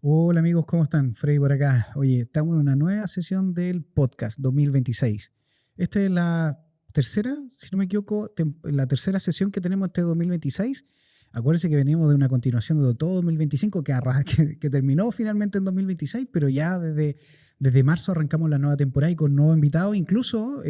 Hola amigos, ¿cómo están? Freddy por acá. Oye, estamos en una nueva sesión del podcast 2026. Esta es la tercera, si no me equivoco, la tercera sesión que tenemos este 2026. Acuérdense que venimos de una continuación de todo 2025 que terminó finalmente en 2026, pero ya desde marzo arrancamos la nueva temporada y con nuevos invitados, incluso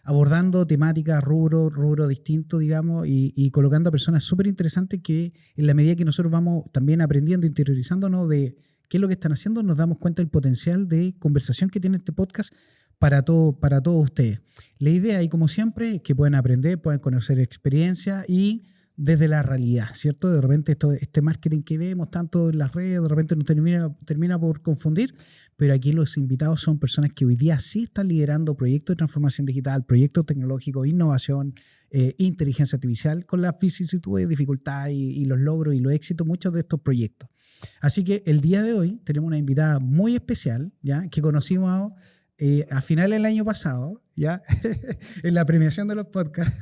abordando temáticas, rubro distinto, digamos, y colocando a personas súper interesantes que en la medida que nosotros vamos también aprendiendo, interiorizándonos de qué es lo que están haciendo, nos damos cuenta del potencial de conversación que tiene este podcast para todos ustedes. La idea, y como siempre, es que puedan aprender, puedan conocer experiencia y desde la realidad, ¿cierto? De repente este marketing que vemos tanto en las redes, de repente nos termina por confundir, pero aquí los invitados son personas que hoy día sí están liderando proyectos de transformación digital, proyectos tecnológicos, innovación, inteligencia artificial, con las vicisitudes, dificultades y los logros y los éxitos, muchos de estos proyectos. Así que el día de hoy tenemos una invitada muy especial, ¿ya? Que conocimos a finales del año pasado, ¿ya? En la premiación de los podcasts,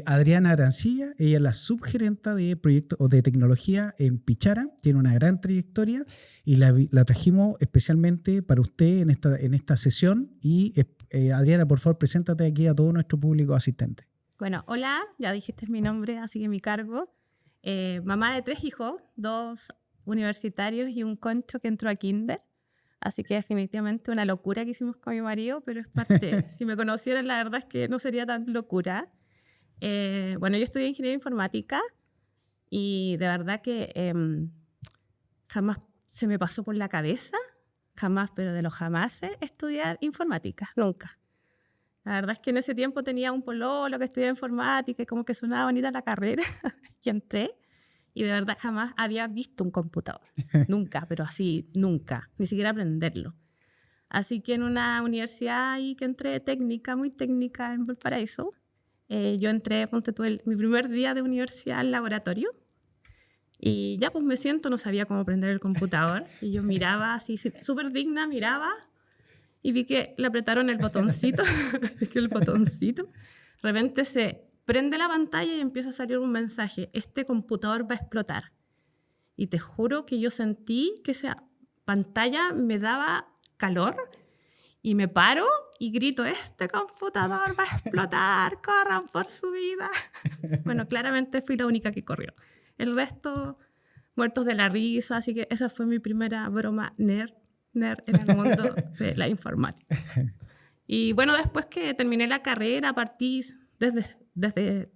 Adriana Arancilla. Ella es la subgerenta de proyectos o de tecnología en Pichara, tiene una gran trayectoria y la trajimos especialmente para usted en esta sesión. Y Adriana, por favor, preséntate aquí a todo nuestro público asistente. Bueno, hola, ya dijiste mi nombre, así que mi cargo. Mamá de 3 hijos, 2 universitarios y un concho que entró a kinder. Así que definitivamente una locura que hicimos con mi marido, pero es parte. Si me conocieran, la verdad es que no sería tan locura. Bueno, yo estudié ingeniería informática y de verdad que jamás se me pasó por la cabeza, jamás, pero de los jamases, estudiar informática, nunca. La verdad es que en ese tiempo tenía un pololo que estudiaba informática y como que sonaba bonita la carrera y entré y de verdad jamás había visto un computador. Nunca, pero así, nunca. Ni siquiera aprenderlo. Así que en una universidad ahí que entré técnica, muy técnica en Valparaíso, yo entré, ponte tú, mi primer día de universidad al laboratorio y ya pues me siento, no sabía cómo aprender el computador y yo miraba así, súper digna, miraba y vi que le apretaron el botoncito, que el botoncito, de repente se prende la pantalla y empieza a salir un mensaje: este computador va a explotar. Y te juro que yo sentí que esa pantalla me daba calor y me paro y grito: este computador va a explotar, corran por su vida. Bueno, claramente fui la única que corrió. El resto muertos de la risa, así que esa fue mi primera broma nerd en el mundo de la informática. Y bueno, después que terminé la carrera, partí desde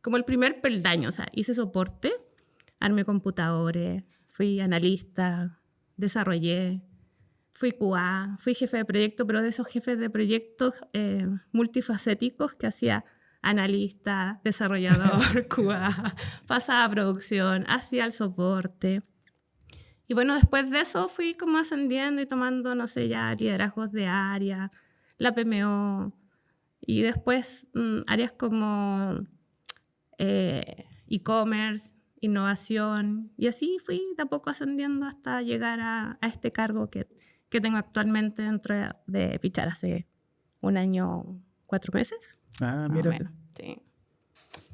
como el primer peldaño, o sea, hice soporte, armé computadores, fui analista, desarrollé, fui QA, fui jefe de proyecto, pero de esos jefes de proyectos multifacéticos que hacía analista, desarrollador, QA, pasaba a producción, hacía el soporte. Y bueno, después de eso fui como ascendiendo y tomando, no sé, ya liderazgos de área, la PMO, y después áreas como e-commerce, innovación, y así fui de a poco ascendiendo hasta llegar a este cargo que tengo actualmente dentro de Pichar hace 1 año, 4 meses. Ah, Más o mira. menos, sí.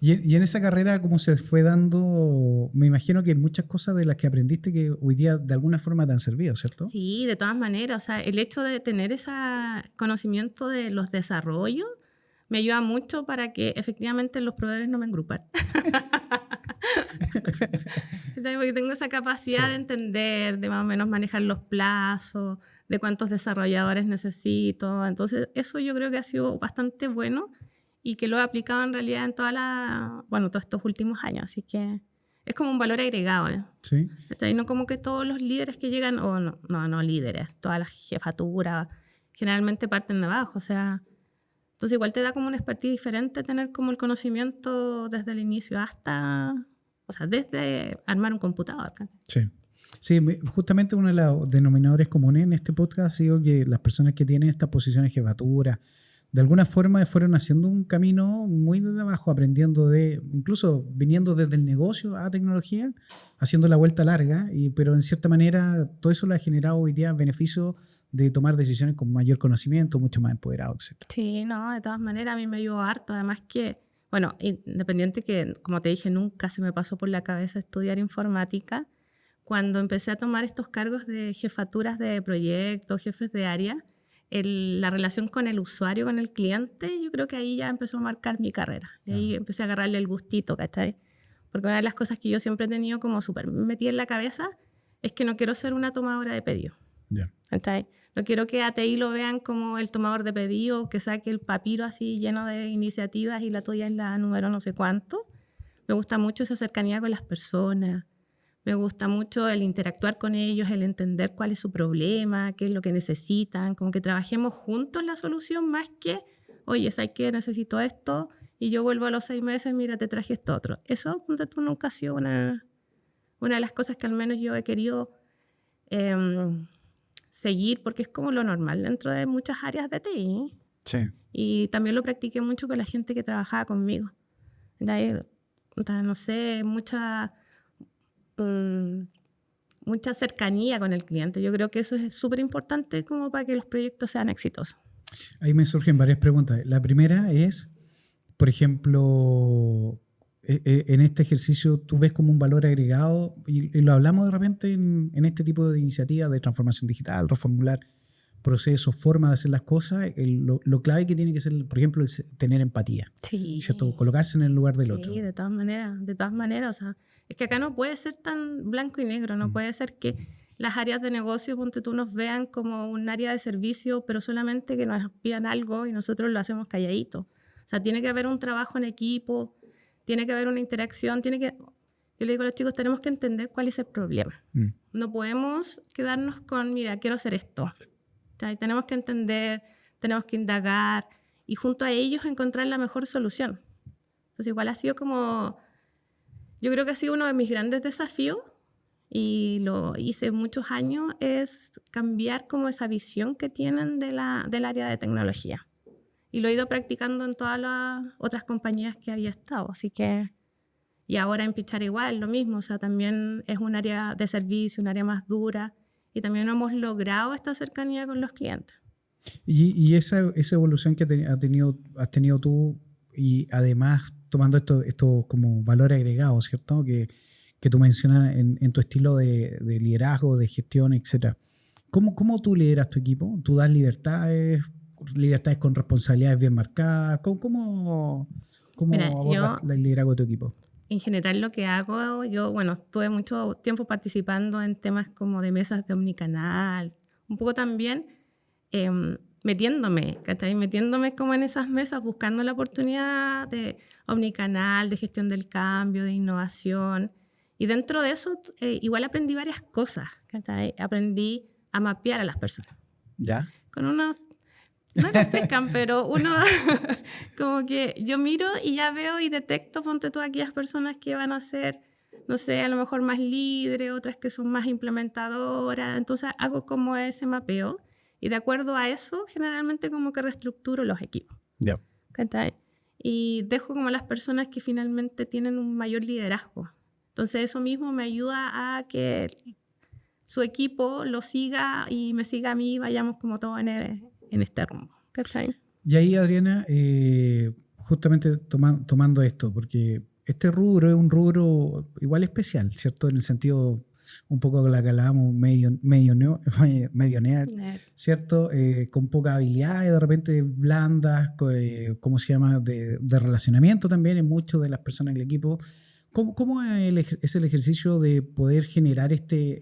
Y en esa carrera, ¿cómo se fue dando? Me imagino que muchas cosas de las que aprendiste que hoy día de alguna forma te han servido, ¿cierto? Sí, de todas maneras. O sea, el hecho de tener ese conocimiento de los desarrollos me ayuda mucho para que efectivamente los proveedores no me engrupan. Porque tengo esa capacidad de entender, de más o menos manejar los plazos, de cuántos desarrolladores necesito. Entonces, eso yo creo que ha sido bastante bueno y que lo he aplicado en realidad en todos estos últimos años. Así que es como un valor agregado, ¿eh? Sí. No como que todos los líderes que llegan, o no líderes, todas las jefaturas generalmente parten de abajo, o sea, entonces igual te da como una expertise diferente tener como el conocimiento desde el inicio hasta, o sea, desde armar un computador. Sí. Sí, justamente uno de los denominadores comunes en este podcast ha sido que las personas que tienen estas posiciones de jefatura, de alguna forma fueron haciendo un camino muy desde abajo, aprendiendo incluso viniendo desde el negocio a tecnología, haciendo la vuelta larga, pero en cierta manera todo eso le ha generado hoy día beneficio de tomar decisiones con mayor conocimiento, mucho más empoderado, etc. Sí, no, de todas maneras a mí me ayudó harto, además que Bueno, independiente que, como te dije, nunca se me pasó por la cabeza estudiar informática, cuando empecé a tomar estos cargos de jefaturas de proyectos, jefes de área, la relación con el usuario, con el cliente, yo creo que ahí ya empezó a marcar mi carrera. Y ahí empecé a agarrarle el gustito, ¿cachai? Porque una de las cosas que yo siempre he tenido como súper metida en la cabeza es que no quiero ser una tomadora de pedido. ¿Cachai? No quiero que a TI lo vean como el tomador de pedido, que saque el papiro así lleno de iniciativas y la tuya es la número no sé cuánto. Me gusta mucho esa cercanía con las personas. Me gusta mucho el interactuar con ellos, el entender cuál es su problema, qué es lo que necesitan, como que trabajemos juntos en la solución más que, oye, ¿sabes qué? Necesito esto y yo vuelvo a los 6 meses, mira, te traje esto otro. Eso tú nunca ha sido una de las cosas que al menos yo he querido seguir, porque es como lo normal dentro de muchas áreas de TI. Sí. Y también lo practiqué mucho con la gente que trabajaba conmigo. No sé, mucha cercanía con el cliente. Yo creo que eso es súper importante como para que los proyectos sean exitosos. Ahí me surgen varias preguntas. La primera es, por ejemplo, en este ejercicio tú ves como un valor agregado, y lo hablamos de repente en este tipo de iniciativas de transformación digital, reformular procesos, formas de hacer las cosas, lo clave que tiene que ser, por ejemplo, tener empatía. Sí. ¿Cierto? Colocarse en el lugar del otro. Sí, de todas maneras. O sea, es que acá no puede ser tan blanco y negro, no puede ser que las áreas de negocio, ponte tú, nos vean como un área de servicio, pero solamente que nos pidan algo y nosotros lo hacemos calladito. O sea, tiene que haber un trabajo en equipo, tiene que haber una interacción, yo le digo a los chicos, tenemos que entender cuál es el problema. No podemos quedarnos con, mira, quiero hacer esto. O sea, tenemos que entender, tenemos que indagar y junto a ellos encontrar la mejor solución. Entonces igual ha sido como, yo creo que ha sido uno de mis grandes desafíos y lo hice muchos años, es cambiar como esa visión que tienen del área de tecnología. Y lo he ido practicando en todas las otras compañías que había estado. Así que, y ahora en Pichara igual, lo mismo. O sea, también es un área de servicio, un área más dura. Y también hemos logrado esta cercanía con los clientes. Y esa evolución que has tenido tú, y además tomando esto como valor agregado, ¿cierto? Que tú mencionas en tu estilo de liderazgo, de gestión, etc. ¿Cómo tú lideras tu equipo? ¿Tú das libertades con responsabilidades bien marcadas? ¿Cómo abordas el liderazgo de tu equipo? En general lo que hago, yo, estuve mucho tiempo participando en temas como de mesas de omnicanal, un poco también metiéndome como en esas mesas, buscando la oportunidad de omnicanal, de gestión del cambio, de innovación. Y dentro de eso igual aprendí varias cosas, ¿cachai? Aprendí a mapear a las personas. ¿Ya? Con unos... No nos pescan, pero uno como que yo miro y ya veo y detecto, ponte tú, aquellas personas que van a ser, no sé, a lo mejor más líderes, otras que son más implementadoras. Entonces hago como ese mapeo y de acuerdo a eso generalmente como que reestructuro los equipos. Yeah. ¿Cachai? Y dejo como las personas que finalmente tienen un mayor liderazgo. Entonces eso mismo me ayuda a que su equipo lo siga y me siga a mí, vayamos como todos en este rumbo. ¿Cachai? Y ahí, Adriana, justamente tomando esto, porque este rubro es un rubro igual especial, ¿cierto? En el sentido un poco de la que hablábamos, medio nerd, ¿cierto? Con pocas habilidades, de repente blandas, ¿cómo se llama? De relacionamiento también en muchas de las personas del equipo. ¿Cómo es el ejercicio de poder generar este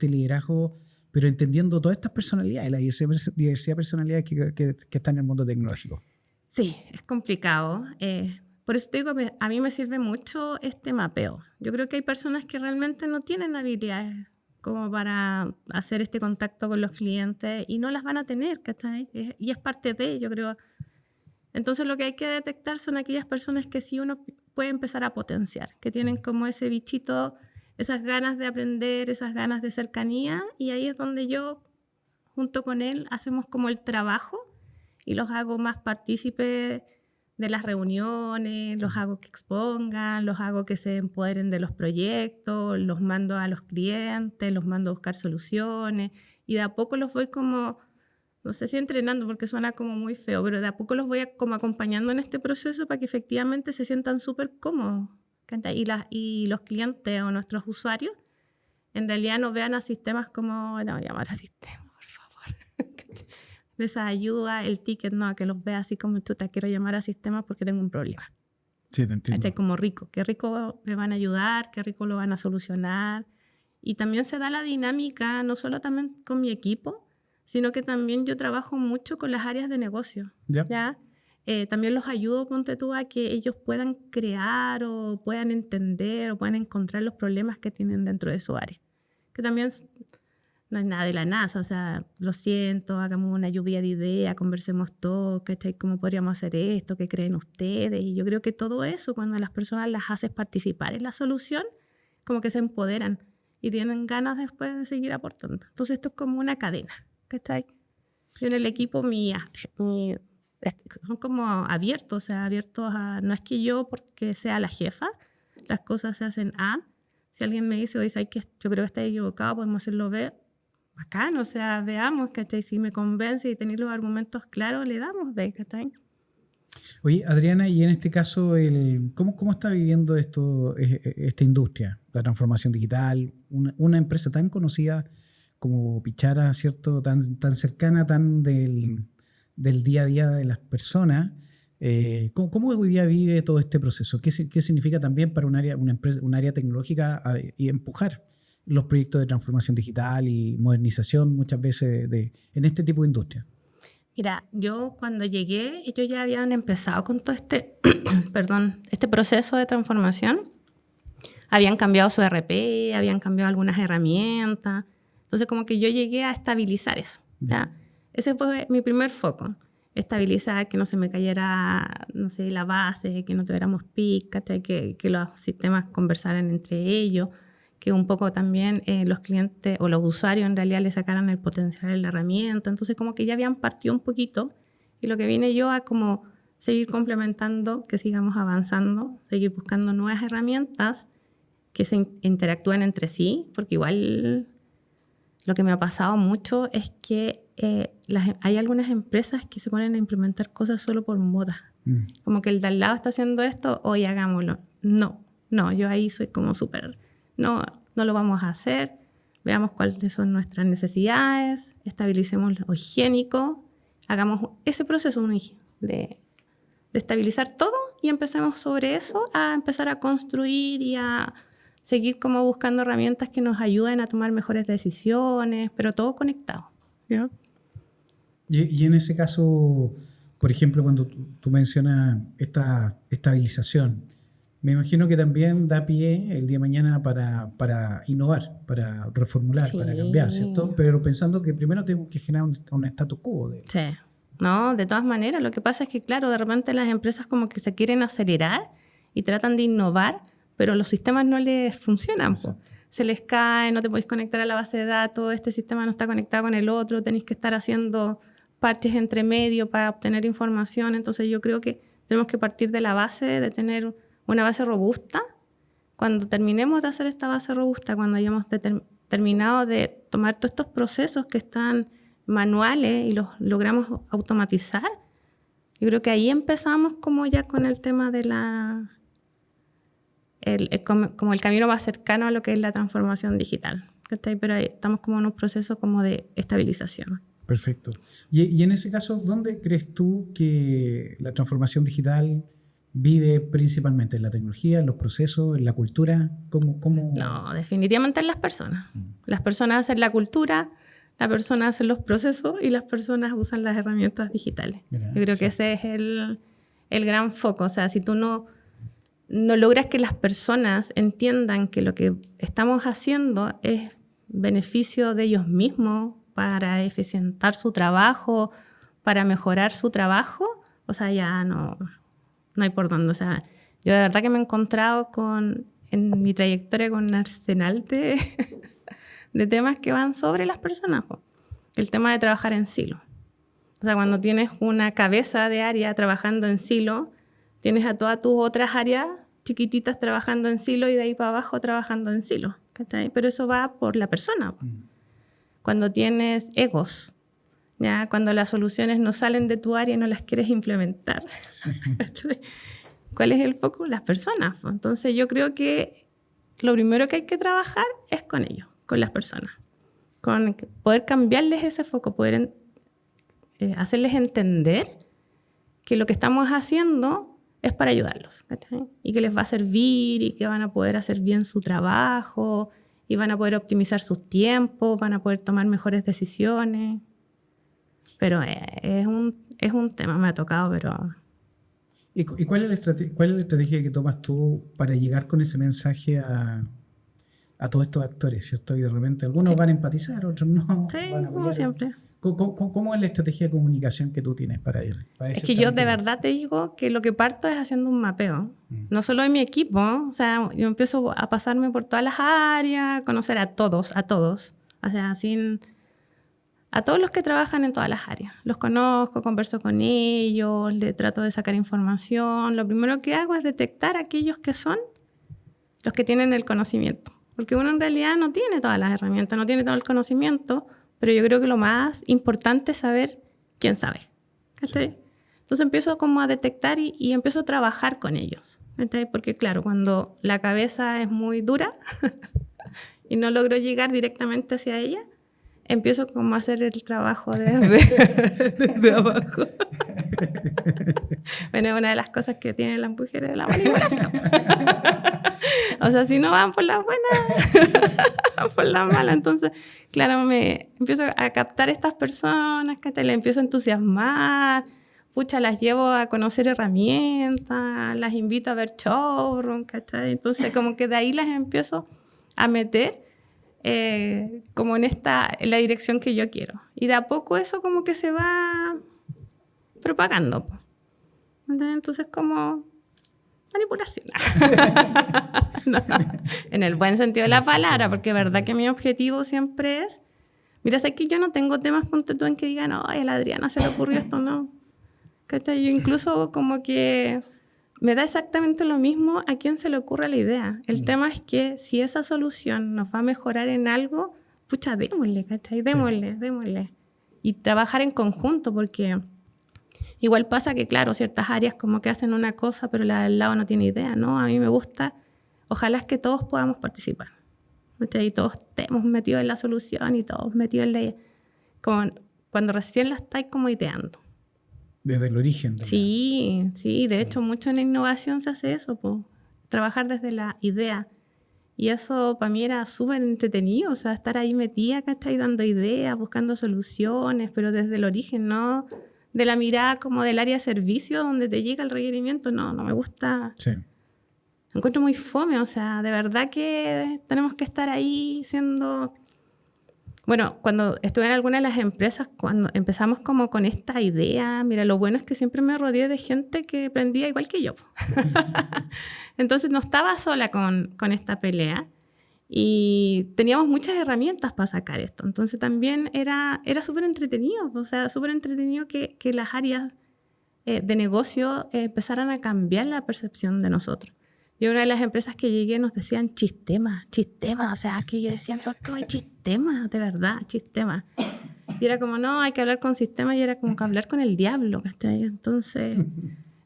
liderazgo, pero entendiendo todas estas personalidades, la diversidad de personalidades que están en el mundo tecnológico? Sí, es complicado. Por eso te digo, a mí me sirve mucho este mapeo. Yo creo que hay personas que realmente no tienen habilidades como para hacer este contacto con los clientes y no las van a tener, ¿cachai? Y es parte de, yo creo. Entonces lo que hay que detectar son aquellas personas que sí uno puede empezar a potenciar, que tienen como ese bichito, esas ganas de aprender, esas ganas de cercanía, y ahí es donde yo, junto con él, hacemos como el trabajo y los hago más partícipes de las reuniones, los hago que expongan, los hago que se empoderen de los proyectos, los mando a los clientes, los mando a buscar soluciones y de a poco los voy como no sé si entrenando porque suena como muy feo, pero de a poco los voy como acompañando en este proceso para que efectivamente se sientan súper cómodos. Y los clientes o nuestros usuarios en realidad no vean a sistemas como, no, llamar a sistemas, por favor. Esa ayuda, el ticket, no, que los vea así como, te quiero llamar a sistemas porque tengo un problema. Sí, te entiendo. Como rico, qué rico me van a ayudar, qué rico lo van a solucionar. Y también se da la dinámica, no solo también con mi equipo, sino que también yo trabajo mucho con las áreas de negocio. ¿Ya? También los ayudo, ponte tú, a que ellos puedan crear o puedan entender o puedan encontrar los problemas que tienen dentro de su área. Que también no es nada de la NASA, o sea, lo siento, hagamos una lluvia de ideas, conversemos todos, ¿cómo podríamos hacer esto? ¿Qué creen ustedes? Y yo creo que todo eso, cuando a las personas las haces participar en la solución, como que se empoderan y tienen ganas después de seguir aportando. Entonces esto es como una cadena, ¿cachai? Yo en el equipo son como abiertos, o sea, abiertos a... No es que yo, porque sea la jefa, las cosas se hacen A. Si alguien me dice, oye, ¿sabes qué? Yo creo que está equivocado, podemos hacerlo B. Bacán, o sea, veamos, ¿cachai? Si me convence y tenéis los argumentos claros, le damos B, ¿cachai? Oye, Adriana, y en este caso, ¿cómo está viviendo esta industria, la transformación digital? Una empresa tan conocida como Pichara, ¿cierto? Tan cercana, tan del día a día de las personas. ¿Cómo hoy día vive todo este proceso? ¿Qué significa también para un área tecnológica y empujar los proyectos de transformación digital y modernización muchas veces en este tipo de industria? Mira, yo cuando llegué, ellos ya habían empezado con todo este proceso de transformación. Habían cambiado su ERP, habían cambiado algunas herramientas. Entonces, como que yo llegué a estabilizar eso. ¿Ya? Ese fue mi primer foco. Estabilizar, que no se me cayera, no sé, la base, que no tuviéramos pic, que los sistemas conversaran entre ellos, que un poco también los clientes o los usuarios en realidad le sacaran el potencial de la herramienta. Entonces, como que ya habían partido un poquito. Y lo que vine yo a como seguir complementando, que sigamos avanzando, seguir buscando nuevas herramientas que se interactúen entre sí, porque igual lo que me ha pasado mucho es que hay algunas empresas que se ponen a implementar cosas solo por moda. Como que el de al lado está haciendo esto, hoy hagámoslo. No, yo ahí soy como súper, no lo vamos a hacer. Veamos cuáles son nuestras necesidades, estabilicemos lo higiénico, hagamos ese proceso de estabilizar todo y empecemos sobre eso a empezar a construir y a seguir como buscando herramientas que nos ayuden a tomar mejores decisiones, pero todo conectado. ¿Ya? Y en ese caso, por ejemplo, cuando tú mencionas esta estabilización, me imagino que también da pie el día de mañana para innovar, para reformular, Sí. para cambiar, ¿cierto? Pero pensando que primero tenemos que generar un status quo. Sí. No, de todas maneras, lo que pasa es que, claro, de repente las empresas como que se quieren acelerar y tratan de innovar, pero los sistemas no les funcionan. Se les cae, no te podéis conectar a la base de datos, este sistema no está conectado con el otro, tenéis que estar haciendo parches entre medio para obtener información. Entonces yo creo que tenemos que partir de la base de tener una base robusta. Cuando terminemos de hacer esta base robusta, cuando hayamos terminado de tomar todos estos procesos que están manuales y los logramos automatizar, yo creo que ahí empezamos como ya con el tema de como el camino más cercano a lo que es la transformación digital. Pero ahí estamos como en un proceso como de estabilización. Perfecto. Y en ese caso, ¿dónde crees tú que la transformación digital vive principalmente? ¿En la tecnología, en los procesos, en la cultura? ¿Cómo? No, definitivamente en las personas. Las personas hacen la cultura, las personas hacen los procesos y las personas usan las herramientas digitales. Yo creo que ese es el gran foco. O sea, si tú no logras que las personas entiendan que lo que estamos haciendo es beneficio de ellos mismos para eficientar su trabajo, para mejorar su trabajo, o sea, ya no hay por dónde. O sea, yo de verdad que me he encontrado en mi trayectoria con un arsenal de temas que van sobre las personas. El tema de trabajar en silo. O sea, cuando tienes una cabeza de área trabajando en silo, tienes a todas tus otras áreas chiquititas trabajando en silo y de ahí para abajo trabajando en silo. ¿Cachai? Pero eso va por la persona. Cuando tienes egos, ¿ya? Cuando las soluciones no salen de tu área y no las quieres implementar. Sí. ¿Cuál es el foco? Las personas. Entonces yo creo que lo primero que hay que trabajar es con ellos, con las personas. Con poder cambiarles ese foco, poder hacerles entender que lo que estamos haciendo es para ayudarlos, ¿cachai? Y que les va a servir y que van a poder hacer bien su trabajo y van a poder optimizar sus tiempos, van a poder tomar mejores decisiones. Pero es un tema, me ha tocado, pero... ¿Y cuál es la estrategia que tomas tú para llegar con ese mensaje a todos estos actores, ¿cierto? Y de repente algunos van a empatizar, otros no. Sí, van a como apoyar. siempre. ¿Cómo es la estrategia de comunicación que tú tienes para ellos? Es que yo de verdad te digo que lo que parto es haciendo un mapeo. No solo en mi equipo, o sea, yo empiezo a pasarme por todas las áreas, a conocer a todos. O sea, a todos los que trabajan en todas las áreas. Los conozco, converso con ellos, le trato de sacar información. Lo primero que hago es detectar a aquellos que son los que tienen el conocimiento. Porque uno en realidad no tiene todas las herramientas, no tiene todo el conocimiento, pero yo creo que lo más importante es saber quién sabe. ¿Cachai? Sí. Entonces empiezo como a detectar y empiezo a trabajar con ellos. ¿Cachai? Porque claro, cuando la cabeza es muy dura y no logro llegar directamente hacia ella, empiezo como a hacer el trabajo desde abajo. Bueno, es una de las cosas que tienen las mujeres de la manipulación. O sea, si no van por las buenas, van por las malas. Entonces, claro, me empiezo a captar estas personas, ¿cachai? Les empiezo a entusiasmar, pucha, las llevo a conocer herramientas, las invito a ver showroom, ¿cachai? Entonces, como que de ahí las empiezo a meter como en la dirección que yo quiero. Y de a poco eso como que se va propagando. Entonces como manipulación. No, en el buen sentido de la palabra, porque es verdad que mi objetivo siempre es, mira, sé que yo no tengo temas, ponte tú en que digan, no, a la Adriana se le ocurrió esto, no. ¿Cachai? Yo incluso como que me da exactamente lo mismo a quién se le ocurra la idea. El tema es que si esa solución nos va a mejorar en algo, pucha, démosle, ¿cachai? Démosle. Y trabajar en conjunto, porque igual pasa que, claro, ciertas áreas como que hacen una cosa, pero la del lado no tiene idea, ¿no? A mí me gusta, ojalá es que todos podamos participar, ¿cachai? Y todos estemos metidos en la solución y todos metidos en la... Como cuando recién la estáis como ideando. Desde el origen. Sí, de hecho mucho en la innovación se hace eso, trabajar desde la idea. Y eso para mí era súper entretenido, o sea, estar ahí metida, ¿cachai? Dando ideas, buscando soluciones, pero desde el origen, no de la mirada como del área de servicio donde te llega el requerimiento, no me gusta. Sí. Me encuentro muy fome, o sea, de verdad que tenemos que estar ahí siendo... Bueno, cuando estuve en alguna de las empresas, cuando empezamos como con esta idea, mira, lo bueno es que siempre me rodeé de gente que aprendía igual que yo. Entonces no estaba sola con esta pelea y teníamos muchas herramientas para sacar esto. Entonces también era súper entretenido, o sea, súper entretenido que las áreas de negocio empezaran a cambiar la percepción de nosotros. Yo una de las empresas que llegué nos decían chistema, o sea, que yo decía, pero ¿cómo hay chistema? De verdad, chistema. Y era como, no, hay que hablar con sistemas y era como que hablar con el diablo, ¿cachai? Entonces,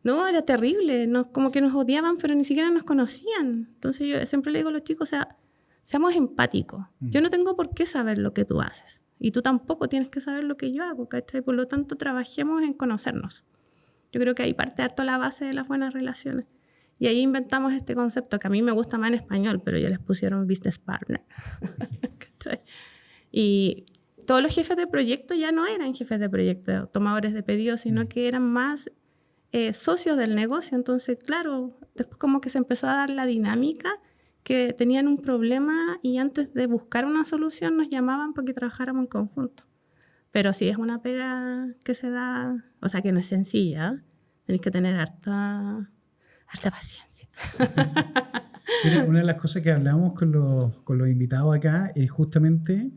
no, era terrible, como que nos odiaban, pero ni siquiera nos conocían. Entonces yo siempre le digo a los chicos, o sea, seamos empáticos. Yo no tengo por qué saber lo que tú haces y tú tampoco tienes que saber lo que yo hago, ¿cachai? Por lo tanto, trabajemos en conocernos. Yo creo que ahí parte harto la base de las buenas relaciones. Y ahí inventamos este concepto que a mí me gusta más en español, pero ya les pusieron business partner. Y todos los jefes de proyecto ya no eran jefes de proyecto, tomadores de pedidos, sino que eran más socios del negocio. Entonces, claro, después como que se empezó a dar la dinámica que tenían un problema y antes de buscar una solución nos llamaban para que trabajáramos en conjunto. Pero sí es una pega que se da, o sea, que no es sencilla. Tenéis que tener harta paciencia. Mira, una de las cosas que hablamos con los invitados acá es justamente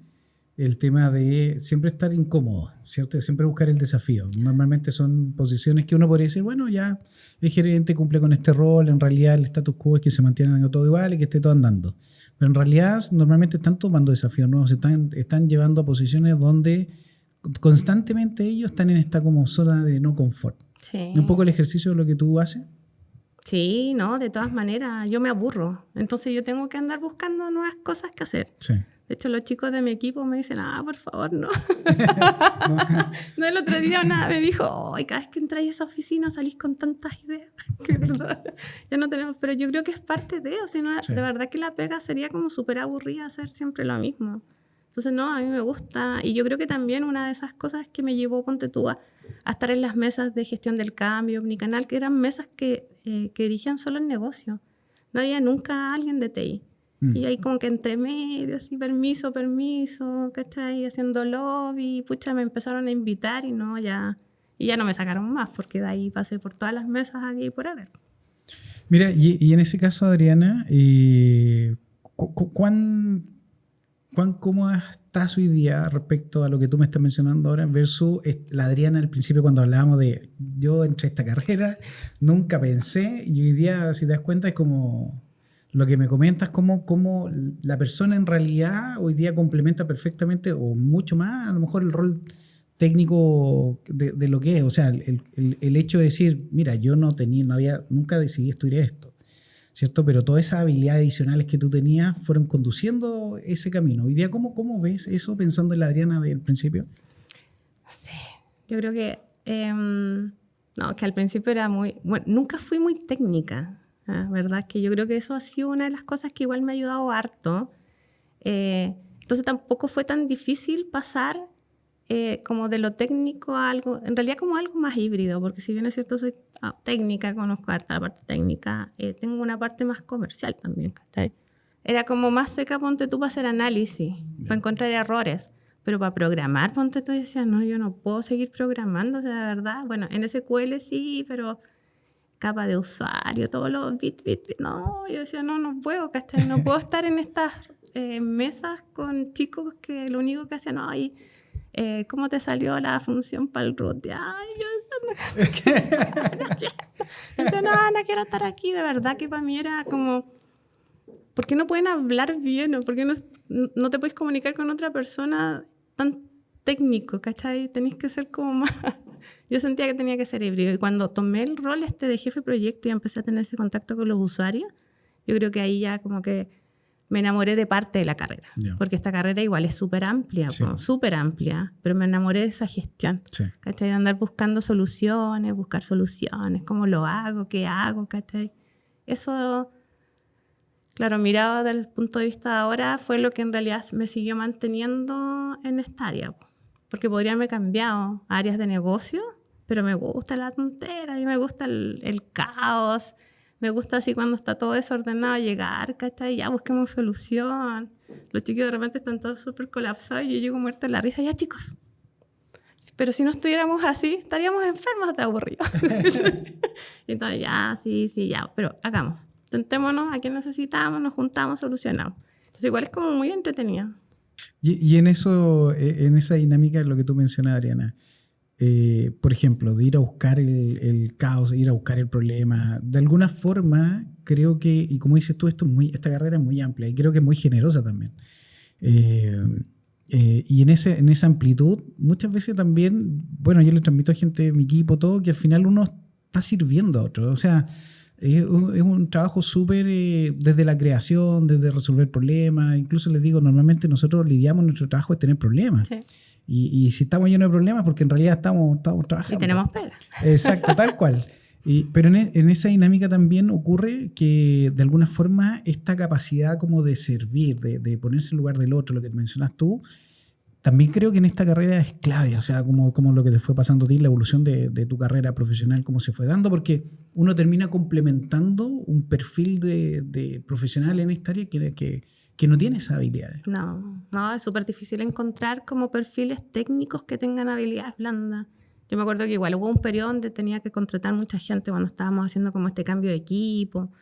el tema de siempre estar incómodo, ¿cierto? Siempre buscar el desafío. Normalmente son posiciones que uno podría decir, bueno, ya el gerente cumple con este rol, en realidad el status quo es que se mantenga todo igual y que esté todo andando. Pero en realidad normalmente están tomando desafíos nuevos, están llevando a posiciones donde constantemente ellos están en esta como zona de no confort. Sí. Un poco el ejercicio de lo que tú haces. Sí, no, de todas maneras, yo me aburro. Entonces yo tengo que andar buscando nuevas cosas que hacer. Sí. De hecho, los chicos de mi equipo me dicen, por favor, no. No. No, el otro día una me dijo, cada vez que entráis a esa oficina salís con tantas ideas. Que verdad, ya no tenemos. Pero yo creo que es parte de, o sea, no, Sí. de verdad que la pega sería como súper aburrida hacer siempre lo mismo. Entonces, no, a mí me gusta. Y yo creo que también una de esas cosas que me llevó, ponte tú, a estar en las mesas de gestión del cambio, Omnicanal, que eran mesas que dirigían solo el negocio. No había nunca alguien de TI. Y ahí como que entre medio, así, permiso, ¿cachai? Haciendo lobby, pucha, me empezaron a invitar y ya no me sacaron más, porque de ahí pasé por todas las mesas aquí y por haber. Mira, y en ese caso, Adriana, ¿cómo estás hoy día respecto a lo que tú me estás mencionando ahora versus la Adriana al principio cuando hablábamos de yo entré a esta carrera, nunca pensé, y hoy día, si te das cuenta, es como lo que me comentas, cómo la persona en realidad hoy día complementa perfectamente o mucho más a lo mejor el rol técnico de lo que es, o sea, el hecho de decir, mira, yo nunca decidí estudiar esto, ¿cierto? Pero todas esas habilidades adicionales que tú tenías fueron conduciendo ese camino. Hoy día, ¿cómo ves eso pensando en la Adriana del principio? No sé, yo creo que, no, que al principio era bueno, nunca fui muy técnica, ¿verdad? Que yo creo que eso ha sido una de las cosas que igual me ha ayudado harto. Entonces tampoco fue tan difícil pasar como de lo técnico a algo, en realidad como algo más híbrido, porque si bien es cierto soy técnica, conozco harta la parte técnica, tengo una parte más comercial también, ¿cachai? Era como más seca, ponte tú, para hacer análisis, para encontrar errores, pero para programar, ponte tú, decías, no, yo no puedo seguir programando, o sea, de verdad, bueno, en SQL sí, pero capa de usuario, todos los bit, no, yo decía, no puedo, ¿cachai? No puedo estar en estas mesas con chicos que lo único que hacían, ay, ¿cómo te salió la función para el root? Ay, yo no quiero estar aquí. De verdad que para mí era como, ¿por qué no pueden hablar bien? ¿O por qué no te puedes comunicar con otra persona tan técnico? ¿Cachai? Tenés que ser como más... Yo sentía que tenía que ser híbrido. Y cuando tomé el rol de jefe de proyecto y empecé a tener ese contacto con los usuarios, yo creo que ahí ya como que me enamoré de parte de la carrera, porque esta carrera igual es súper amplia, Sí. súper amplia, pero me enamoré de esa gestión, Sí. ¿cachai? De andar buscar soluciones, cómo lo hago, qué hago, ¿cachai? Eso, claro, mirado desde el punto de vista de ahora, fue lo que en realidad me siguió manteniendo en esta área, porque podría haberme cambiado a áreas de negocio, pero me gusta la tontera y me gusta el caos. Me gusta así cuando está todo desordenado llegar, ¿cachai? Ya busquemos solución. Los chicos de repente están todos súper colapsados y yo llego muerta de la risa. Ya, chicos. Pero si no estuviéramos así, estaríamos enfermos de aburrido. Entonces, ya, sí, ya. Pero hagamos. Tentémonos, a qué necesitamos, nos juntamos, solucionamos. Entonces, igual es como muy entretenido. Y en eso, en esa dinámica, lo que tú mencionas, Adriana, por ejemplo, de ir a buscar el caos, ir a buscar el problema, de alguna forma creo que, y como dices tú, esta carrera es muy amplia y creo que es muy generosa también. Y en esa amplitud, muchas veces también, bueno, yo le transmito a gente de mi equipo todo, que al final uno está sirviendo a otro. O sea, es un trabajo súper desde la creación, desde resolver problemas. Incluso les digo, normalmente nosotros lidiamos, nuestro trabajo es tener problemas. Sí. Y si estamos llenos de problemas, porque en realidad estamos trabajando. Y tenemos pega. Exacto, tal cual. Pero en esa dinámica también ocurre que de alguna forma esta capacidad como de servir, de ponerse en lugar del otro, lo que mencionas tú, también creo que en esta carrera es clave, o sea, como lo que te fue pasando a ti, la evolución de tu carrera profesional, cómo se fue dando, porque uno termina complementando un perfil de profesional en esta área que no tiene esas habilidades. No, es súper difícil encontrar como perfiles técnicos que tengan habilidades blandas. Yo me acuerdo que igual hubo un periodo donde tenía que contratar mucha gente cuando estábamos haciendo como este cambio de equipo,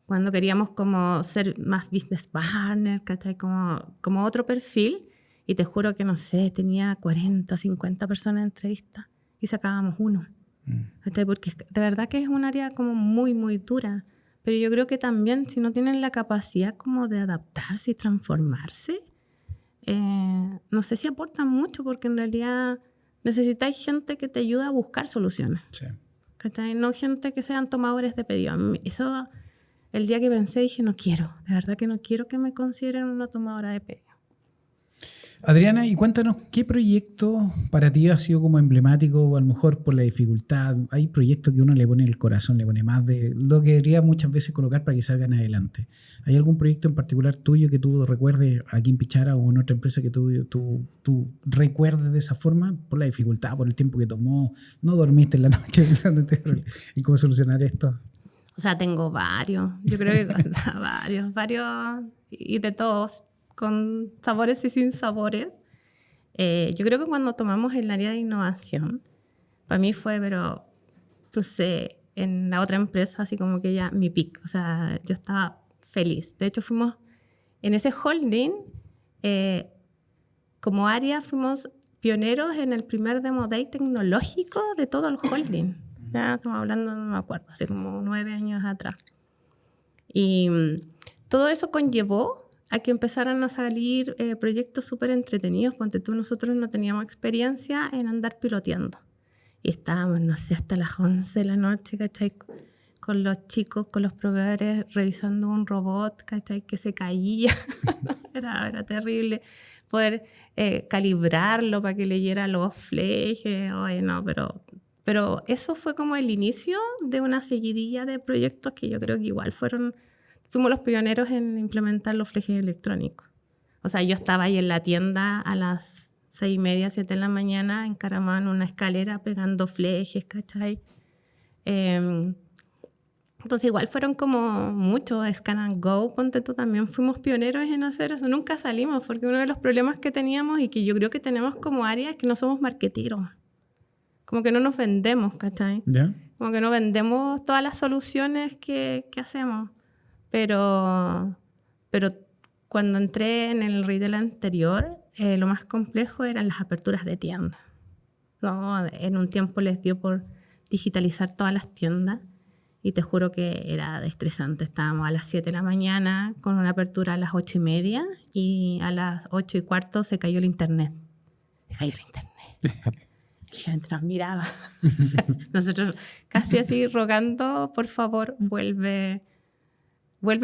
cuando queríamos como ser más business partner, ¿cachai? Como otro perfil. Y te juro que, no sé, tenía 40, 50 personas en entrevista y sacábamos uno. ¿Cachai? Porque de verdad que es un área como muy, muy dura. Pero yo creo que también si no tienen la capacidad como de adaptarse y transformarse, no sé si aportan mucho porque en realidad necesitáis gente que te ayude a buscar soluciones. Sí. ¿Cachai? No gente que sean tomadores de pedido. Eso, el día que pensé, dije, no quiero. De verdad que no quiero que me consideren una tomadora de pedido. Adriana, y cuéntanos, ¿qué proyecto para ti ha sido como emblemático o a lo mejor por la dificultad? Hay proyectos que uno le pone el corazón, le pone más de lo que debería muchas veces colocar para que salgan adelante. ¿Hay algún proyecto en particular tuyo que tú recuerdes aquí en Pichara o en otra empresa que tú recuerdes de esa forma? Por la dificultad, por el tiempo que tomó, no dormiste en la noche pensando en cómo solucionar esto. O sea, tengo varios. Yo creo que varios y de todos, con sabores y sin sabores. Yo creo que cuando tomamos el área de innovación, para mí fue, pero, pues, en la otra empresa, así como que ya mi pick. O sea, yo estaba feliz. De hecho, fuimos en ese holding, como área, fuimos pioneros en el primer Demo Day tecnológico de todo el holding. Ya estamos hablando, no me acuerdo, hace como 9 años atrás. Y todo eso conllevó a que empezaran a salir proyectos súper entretenidos. Ponte tú, nosotros no teníamos experiencia en andar piloteando. Y estábamos, no sé, hasta las 11 de la noche, ¿cachai? Con los chicos, con los proveedores, revisando un robot, ¿cachai? Que se caía. era terrible. Poder calibrarlo para que leyera los flejes. Oye, no, pero eso fue como el inicio de una seguidilla de proyectos que yo creo que igual fuimos los pioneros en implementar los flejes electrónicos. O sea, yo estaba ahí en la tienda a las 6:30, 7 de la mañana, encaramada en una escalera pegando flejes, ¿cachai? Entonces igual fueron como muchos, Scan and Go, ponte tú, también fuimos pioneros en hacer eso. Nunca salimos porque uno de los problemas que teníamos y que yo creo que tenemos como área es que no somos marketeros. Como que no nos vendemos, ¿cachai? ¿Ya? Como que no vendemos todas las soluciones que hacemos. Pero cuando entré en el retail anterior, lo más complejo eran las aperturas de tiendas. ¿No? En un tiempo les dio por digitalizar todas las tiendas y te juro que era estresante. Estábamos a las 7 de la mañana con una apertura a las 8:30 y a las 8:15 se cayó el internet. Se cayó el internet. El gerente nos miraba. Nosotros casi así rogando, por favor, vuelve,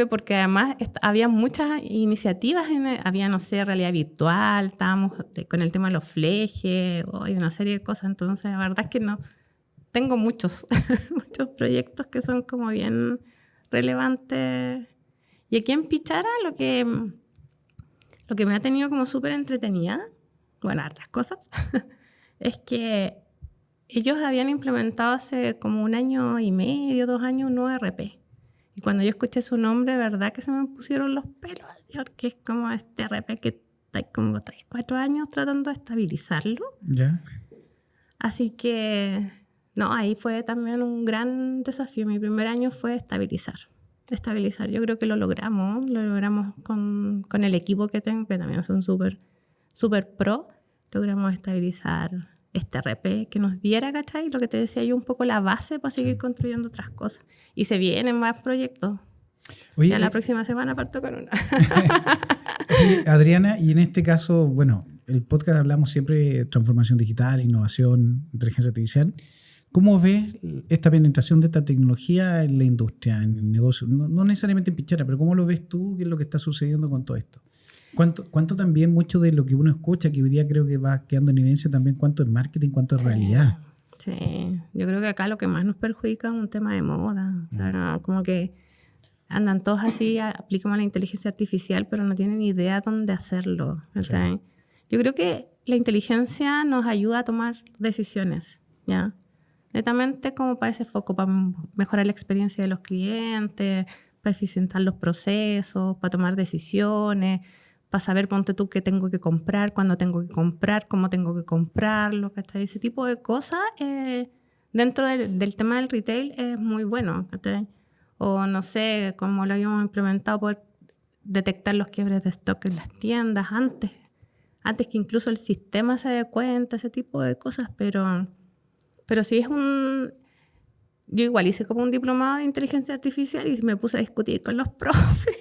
porque además había muchas iniciativas, había, no sé, realidad virtual, estábamos con el tema de los flejes, y una serie de cosas. Entonces, la verdad es que no, tengo muchos proyectos que son como bien relevantes. Y aquí en Pichara lo que me ha tenido como súper entretenida, bueno, hartas cosas, es que ellos habían implementado hace como 1 año y medio, 2 años, un nuevo ERP. Y cuando yo escuché su nombre, verdad que se me pusieron los pelos, porque es como este ERP que está como 3, 4 años tratando de estabilizarlo. ¿Ya? Así que, no, ahí fue también un gran desafío. Mi primer año fue estabilizar. Yo creo que lo logramos con el equipo que tengo, que también son súper pro. Logramos estabilizar este RP que nos diera, ¿cachai? Lo que te decía yo, un poco la base para seguir construyendo otras cosas. Y se vienen más proyectos. Oye, ya la próxima semana parto con una. Oye, Adriana, y en este caso, bueno, el podcast hablamos siempre de transformación digital, innovación, inteligencia artificial. ¿Cómo ves esta penetración de esta tecnología en la industria, en el negocio? No necesariamente en Pichara, pero ¿cómo lo ves tú? ¿Qué es lo que está sucediendo con todo esto? ¿Cuánto también, mucho de lo que uno escucha, que hoy día creo que va quedando en evidencia también, cuánto es marketing, cuánto es realidad? Sí, yo creo que acá lo que más nos perjudica es un tema de moda. O sea, no, como que andan todos así, aplicamos la inteligencia artificial, pero no tienen idea dónde hacerlo. Sí. Yo creo que la inteligencia nos ayuda a tomar decisiones, ¿ya? Netamente como para ese foco, para mejorar la experiencia de los clientes, para eficientar los procesos, para tomar decisiones, para saber, ponte tú, qué tengo que comprar, cuándo tengo que comprar, cómo tengo que comprarlo, ¿cachai? Ese tipo de cosas dentro del tema del retail es muy bueno, ¿cachai? O no sé, como lo habíamos implementado, poder detectar los quiebres de stock en las tiendas antes que incluso el sistema se dé cuenta, ese tipo de cosas, pero sí es yo igual hice como un diplomado de inteligencia artificial y me puse a discutir con los profes.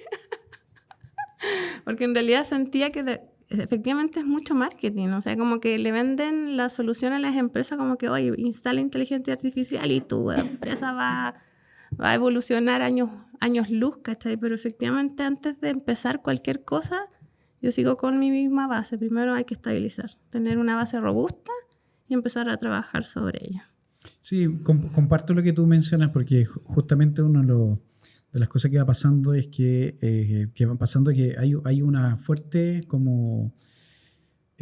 Porque en realidad sentía que efectivamente es mucho marketing, o sea, como que le venden la solución a las empresas como que, oye, instala inteligencia artificial y tu empresa va a evolucionar años luz, ¿cachai? Pero efectivamente antes de empezar cualquier cosa, yo sigo con mi misma base. Primero hay que estabilizar, tener una base robusta y empezar a trabajar sobre ella. Sí, comparto lo que tú mencionas porque justamente de las cosas que va pasando es que va pasando que hay una fuerte como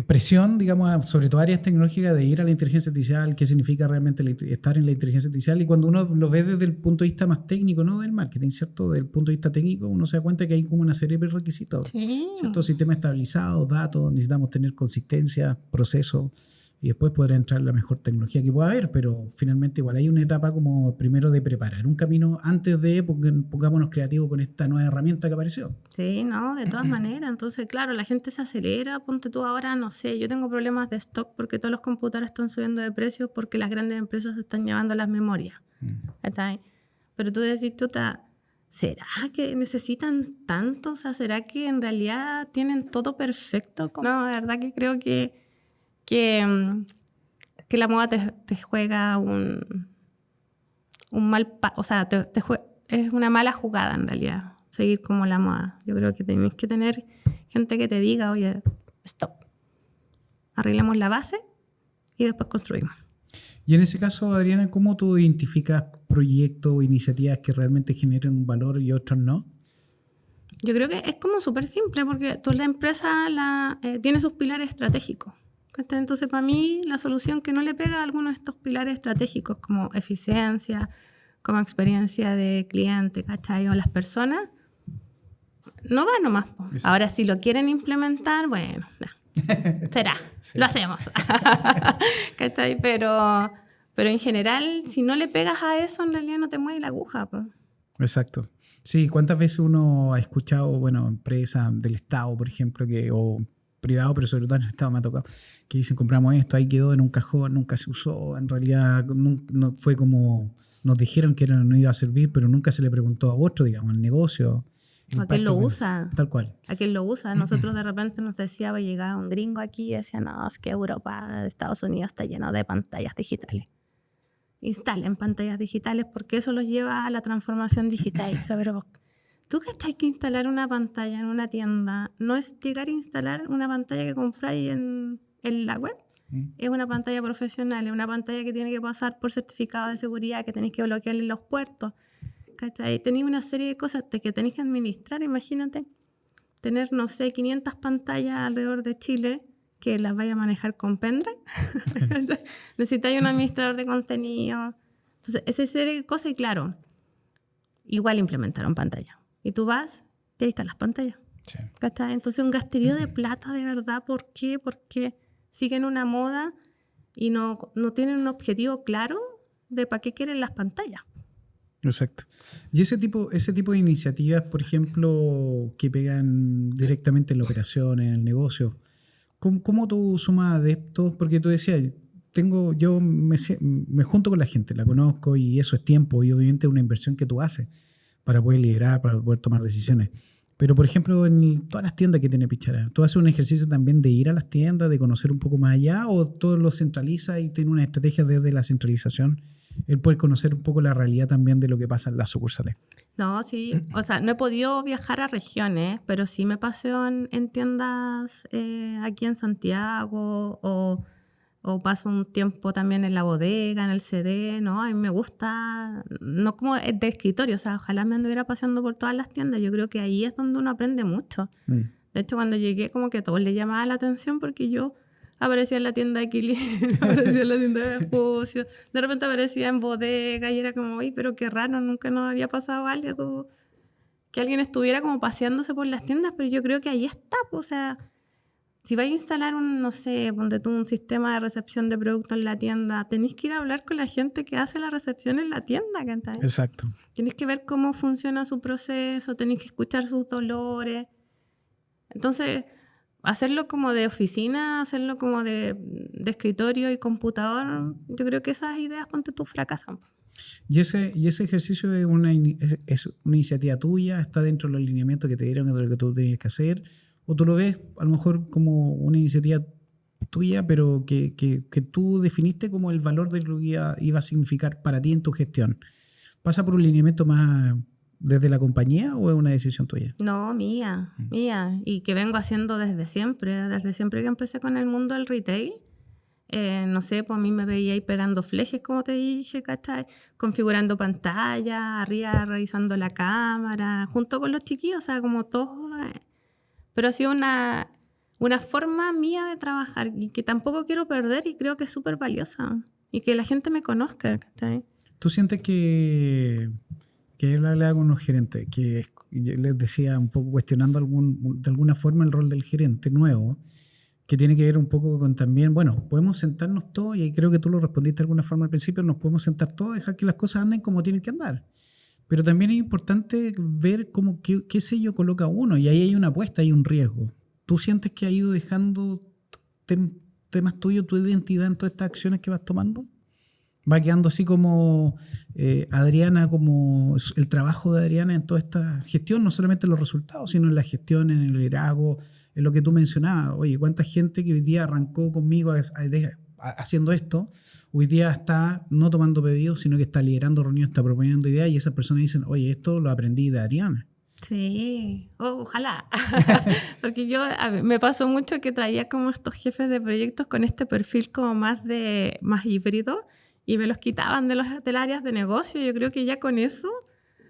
presión, digamos, sobre todo áreas tecnológicas de ir a la inteligencia artificial, qué significa realmente estar en la inteligencia artificial, y cuando uno lo ve desde el punto de vista más técnico, no del marketing, ¿cierto? Del punto de vista técnico, uno se da cuenta que hay como una serie de requisitos, Sí. ¿cierto? Sistemas estabilizados, datos, necesitamos tener consistencia, procesos, y después podrá entrar la mejor tecnología que pueda haber, pero finalmente igual hay una etapa como primero de preparar un camino antes de, pongámonos creativos con esta nueva herramienta que apareció. Sí, no, de todas maneras. Entonces, claro, la gente se acelera. Ponte tú ahora, no sé, yo tengo problemas de stock porque todos los computadores están subiendo de precios porque las grandes empresas se están llevando las memorias. ¿Está? Pero tú decís, ¿será que necesitan tanto? O sea, ¿será que en realidad tienen todo perfecto? No, la verdad que creo que la moda te juega un mal... o sea, es una mala jugada en realidad, seguir como la moda. Yo creo que tenés que tener gente que te diga, oye, stop. Arreglemos la base y después construimos. Y en ese caso, Adriana, ¿cómo tú identificas proyectos o iniciativas que realmente generen un valor y otros no? Yo creo que es como súper simple porque la empresa tiene sus pilares estratégicos. Entonces, para mí, la solución que no le pega a alguno de estos pilares estratégicos, como eficiencia, como experiencia de cliente, ¿cachai? O las personas, no va nomás. Ahora, si lo quieren implementar, bueno, será, sí. Lo hacemos. ¿Cachai? Pero en general, si no le pegas a eso, en realidad no te mueve la aguja. Po. Exacto. Sí, ¿cuántas veces uno ha escuchado, bueno, empresas del Estado, por ejemplo, o privado, pero sobre todo en el Estado me ha tocado, que dicen, compramos esto, ahí quedó en un cajón, nunca se usó, en realidad no fue como nos dijeron que no iba a servir, pero nunca se le preguntó a otro, digamos, el negocio. ¿A quién lo usa? Tal cual. ¿A quién lo usa? Nosotros de repente nos decía, llegaba un gringo aquí y decía, no, es que Europa, Estados Unidos está lleno de pantallas digitales. Instalen pantallas digitales porque eso los lleva a la transformación digital. O sea, pero tú que hay que instalar una pantalla en una tienda, no es llegar a instalar una pantalla que compráis en la web. Es una pantalla profesional, es una pantalla que tiene que pasar por certificado de seguridad, que tenéis que bloquearle los puertos. ¿Cachai? Tenéis una serie de cosas que tenéis que administrar. Imagínate tener, no sé, 500 pantallas alrededor de Chile que las vaya a manejar con pendrive. Necesitáis un administrador de contenido. Entonces, esa serie de cosas, y claro, igual implementaron pantalla. Y tú vas, y ahí están las pantallas. Sí. ¿Cachai? Entonces, un gasterío de plata, de verdad. ¿Por qué? Porque siguen una moda y no tienen un objetivo claro de para qué quieren las pantallas. Exacto. Y ese tipo de iniciativas, por ejemplo, que pegan directamente en la operación, en el negocio, ¿cómo tú sumas adeptos? Porque tú decías, yo me junto con la gente, la conozco y eso es tiempo y obviamente es una inversión que tú haces para poder liderar, para poder tomar decisiones. Pero, por ejemplo, en todas las tiendas que tiene Pichara, ¿tú haces un ejercicio también de ir a las tiendas, de conocer un poco más allá, o todo lo centraliza y tiene una estrategia desde la centralización, el poder conocer un poco la realidad también de lo que pasa en las sucursales? No, sí, o sea, no he podido viajar a regiones, pero sí me paseo en tiendas aquí en Santiago o paso un tiempo también en la bodega, en el CD, ¿no? A mí me gusta, no como de escritorio, o sea, ojalá me anduviera paseando por todas las tiendas, yo creo que ahí es donde uno aprende mucho. De hecho, cuando llegué como que a todos les llamaba la atención porque yo aparecía en la tienda de equilibrio, aparecía en la tienda de Vespucio, de repente aparecía en bodega y era como, uy, pero qué raro, nunca nos había pasado algo como que alguien estuviera como paseándose por las tiendas, pero yo creo que ahí está, o sea, si vais a instalar no sé, ponte tú un sistema de recepción de productos en la tienda, tenéis que ir a hablar con la gente que hace la recepción en la tienda, ¿cachai? Exacto. Tenéis que ver cómo funciona su proceso, tenéis que escuchar sus dolores. Entonces, hacerlo como de oficina, hacerlo como de escritorio y computador, yo creo que esas ideas, ponte tú, fracasan. ¿Y ese ejercicio es una iniciativa tuya? ¿Está dentro de los lineamientos que te dieron de lo que tú tenías que hacer? ¿O tú lo ves a lo mejor como una iniciativa tuya, pero que tú definiste como el valor de lo que iba a significar para ti en tu gestión? ¿Pasa por un lineamiento más desde la compañía o es una decisión tuya? No, mía. Y que vengo haciendo desde siempre que empecé con el mundo del retail. No sé, pues a mí me veía ahí pegando flejes, como te dije, ¿cachai? Configurando pantalla, arriba revisando la cámara, junto con los chiquillos, o sea, como todos. Pero ha sido una forma mía de trabajar y que tampoco quiero perder y creo que es súper valiosa. Y que la gente me conozca, ¿cachai? ¿Tú sientes que yo hablaba con unos gerentes, que yo les decía un poco cuestionando de alguna forma el rol del gerente nuevo, que tiene que ver un poco con también, bueno, podemos sentarnos todos, y ahí creo que tú lo respondiste de alguna forma al principio, nos podemos sentar todos, dejar que las cosas anden como tienen que andar. Pero también es importante ver qué sello coloca uno, y ahí hay una apuesta, hay un riesgo. ¿Tú sientes que has ido dejando temas tuyos, tu identidad en todas estas acciones que vas tomando? ¿Va quedando así como Adriana, como el trabajo de Adriana en toda esta gestión, no solamente en los resultados, sino en la gestión, en el liderazgo, en lo que tú mencionabas? Oye, ¿cuánta gente que hoy día arrancó conmigo haciendo esto, hoy día está no tomando pedidos, sino que está liderando reuniones, está proponiendo ideas, y esas personas dicen, oye, esto lo aprendí de Adriana? Sí, ojalá. Porque me pasó mucho que traía como estos jefes de proyectos con este perfil como más híbrido y me los quitaban del áreas de negocio. Yo creo que ya con eso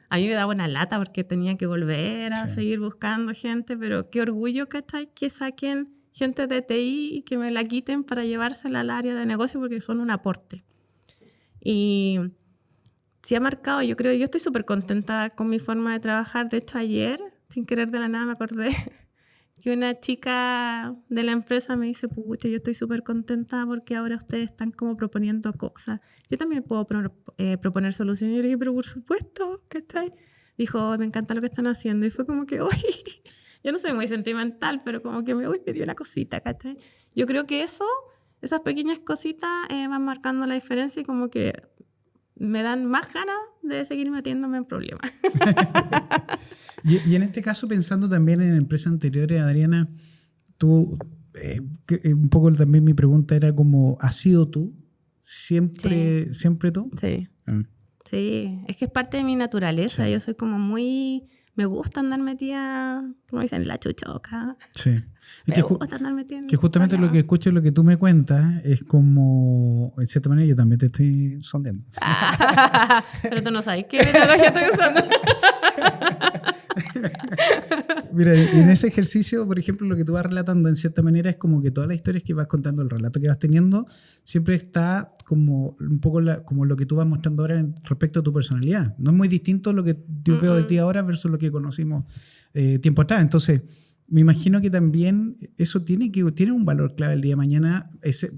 a mí me daba una lata porque tenía que volver a seguir buscando gente, pero qué orgullo, ¿cachai? Que saquen gente de TI y que me la quiten para llevársela al área de negocio porque son un aporte. Y sí ha marcado, yo estoy súper contenta con mi forma de trabajar. De hecho, ayer, sin querer de la nada, me acordé que una chica de la empresa me dice, pucha, yo estoy súper contenta porque ahora ustedes están como proponiendo cosas. Yo también puedo proponer soluciones. Y yo le dije, pero por supuesto, ¿cachai? Dijo, me encanta lo que están haciendo. Y fue como que, uy, yo no soy muy sentimental, pero como que me dio una cosita, ¿cachai? Yo creo que esas pequeñas cositas van marcando la diferencia y como que me dan más ganas de seguir metiéndome en problemas. Y en este caso, pensando también en empresas anteriores, Adriana, tú, un poco también mi pregunta era como, ¿has sido tú? ¿Siempre, siempre tú? Sí. Sí, es que es parte de mi naturaleza. Sí. Yo soy como me gusta andar metida, como dicen, la chuchoca. Sí. Me gusta andar metida. Que justamente lo que escucho, lo que tú me cuentas, es como, en cierta manera, yo también te estoy sondeando. Pero tú no sabes qué metodología estoy usando. Mira, en ese ejercicio, por ejemplo, lo que tú vas relatando en cierta manera es como que todas las historias que vas contando, el relato que vas teniendo, siempre está como un poco como lo que tú vas mostrando ahora respecto a tu personalidad. No es muy distinto lo que yo veo de ti ahora versus lo que conocimos tiempo atrás. Entonces, me imagino que también eso tiene un valor clave el día de mañana,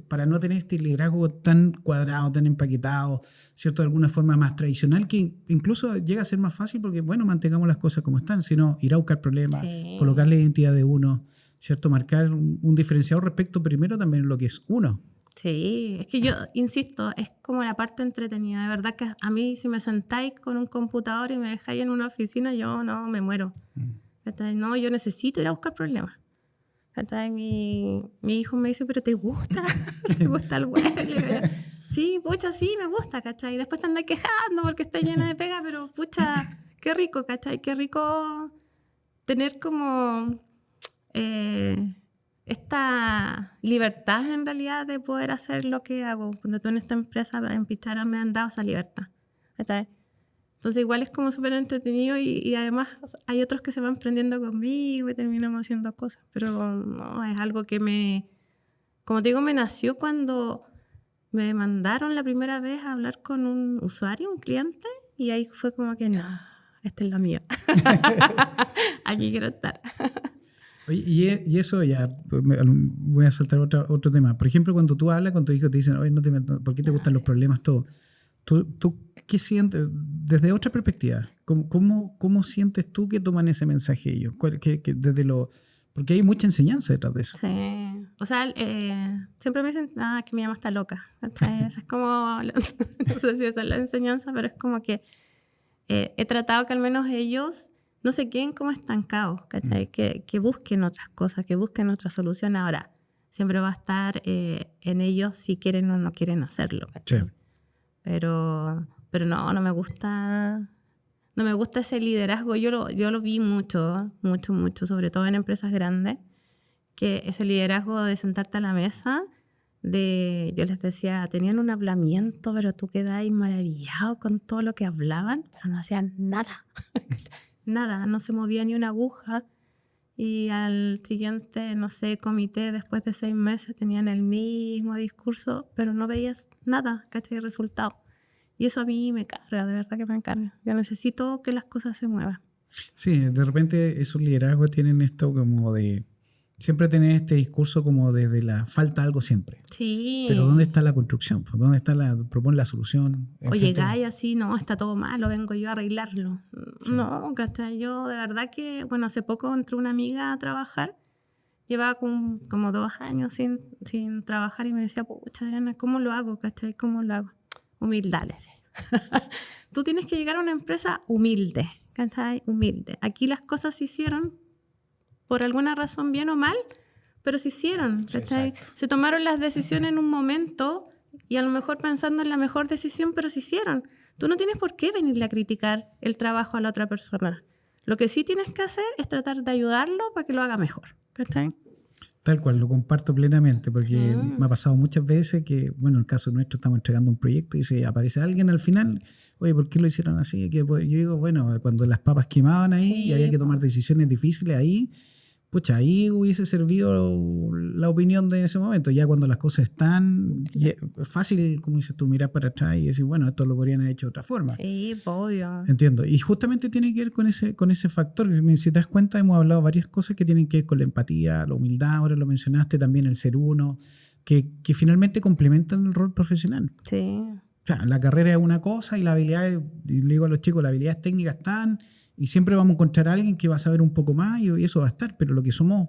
para no tener este liderazgo tan cuadrado, tan empaquetado, ¿cierto? De alguna forma más tradicional, que incluso llega a ser más fácil porque, bueno, mantengamos las cosas como están, sino ir a buscar problemas, colocar la identidad de uno, ¿cierto? Marcar un diferenciador respecto primero también a lo que es uno. Sí, es que yo insisto, es como la parte entretenida. De verdad que a mí, si me sentáis con un computador y me dejáis en una oficina, yo no me muero. No, yo necesito ir a buscar problemas. Mi hijo me dice, ¿pero te gusta? ¿Te gusta el web? Sí, pucha, sí, me gusta, ¿cachai? Después te andas quejando porque está llena de pega, pero pucha, qué rico, ¿cachai? Qué rico tener como esta libertad en realidad de poder hacer lo que hago. Cuando tú en esta empresa, en Pichara, me han dado esa libertad, ¿cachai? Entonces igual es como súper entretenido y además hay otros que se van prendiendo conmigo y terminamos haciendo cosas. Pero no, es algo que como te digo, me nació cuando me mandaron la primera vez a hablar con un usuario, un cliente, y ahí fue como que no, esta es la mía. Aquí quiero estar. Oye, y eso ya, voy a saltar otro tema. Por ejemplo, cuando tú hablas con tu hijo, te dicen, oye, ¿por qué te gustan los problemas? Todo. ¿Tú qué sientes desde otra perspectiva? ¿Cómo sientes tú que toman ese mensaje ellos? Porque hay mucha enseñanza detrás de eso. Sí. O sea, siempre me dicen, que mi mamá está loca. Esa es como, no sé si esa es la enseñanza, pero es como que he tratado que al menos ellos no se queden como estancados, ¿cachai? Que busquen otras cosas, que busquen otra solución. Ahora, siempre va a estar en ellos si quieren o no quieren hacerlo, ¿cachai? Sí. Pero no me gusta... No me gusta ese liderazgo. Yo lo vi mucho, sobre todo en empresas grandes, que ese liderazgo de sentarte a la mesa, yo les decía, tenían un hablamiento, pero tú quedabas maravillado con todo lo que hablaban, pero no hacían nada. Nada, no se movía ni una aguja. Y al siguiente, no sé, comité, después de 6 meses, tenían el mismo discurso, pero no veías nada, ¿cachai? Resultado. Y eso a mí me carga, de verdad que me carga. Yo necesito que las cosas se muevan. Sí, de repente esos liderazgos tienen esto como de siempre tener este discurso como desde la falta algo siempre. Sí. Pero ¿dónde está la construcción? ¿Dónde está propone la solución? O llegáis así, no, está todo malo, vengo yo a arreglarlo. Sí. No, ¿cachai? Yo de verdad que, bueno, hace poco entró una amiga a trabajar, llevaba como 2 años sin trabajar y me decía, pucha, Adriana, ¿cómo lo hago? ¿Cachai? ¿Cómo lo hago? Humildad, le decía. Tú tienes que llegar a una empresa humilde, ¿cachai? Humilde. Aquí las cosas se hicieron por alguna razón, bien o mal, pero se hicieron, ¿cachai? Sí, se tomaron las decisiones en un momento y a lo mejor pensando en la mejor decisión, pero se hicieron. Tú no tienes por qué venirle a criticar el trabajo a la otra persona. Lo que sí tienes que hacer es tratar de ayudarlo para que lo haga mejor, ¿cachai? Tal cual, lo comparto plenamente, porque me ha pasado muchas veces que, bueno, en el caso nuestro estamos entregando un proyecto y se aparece alguien al final, oye, ¿por qué lo hicieron así? Yo digo, bueno, cuando las papas quemaban ahí y había que tomar decisiones difíciles ahí, pucha, ahí hubiese servido la opinión de ese momento. Ya cuando las cosas están, es fácil, como dices tú, mirar para atrás y decir, bueno, esto lo podrían haber hecho de otra forma. Sí, obvio. Entiendo. Y justamente tiene que ver con ese factor. Si te das cuenta, hemos hablado varias cosas que tienen que ver con la empatía, la humildad, ahora lo mencionaste, también el ser uno, que finalmente complementan el rol profesional. Sí. O sea, la carrera es una cosa y la habilidad, y le digo a los chicos, las habilidades técnicas están, y siempre vamos a encontrar a alguien que va a saber un poco más y eso va a estar, pero lo que somos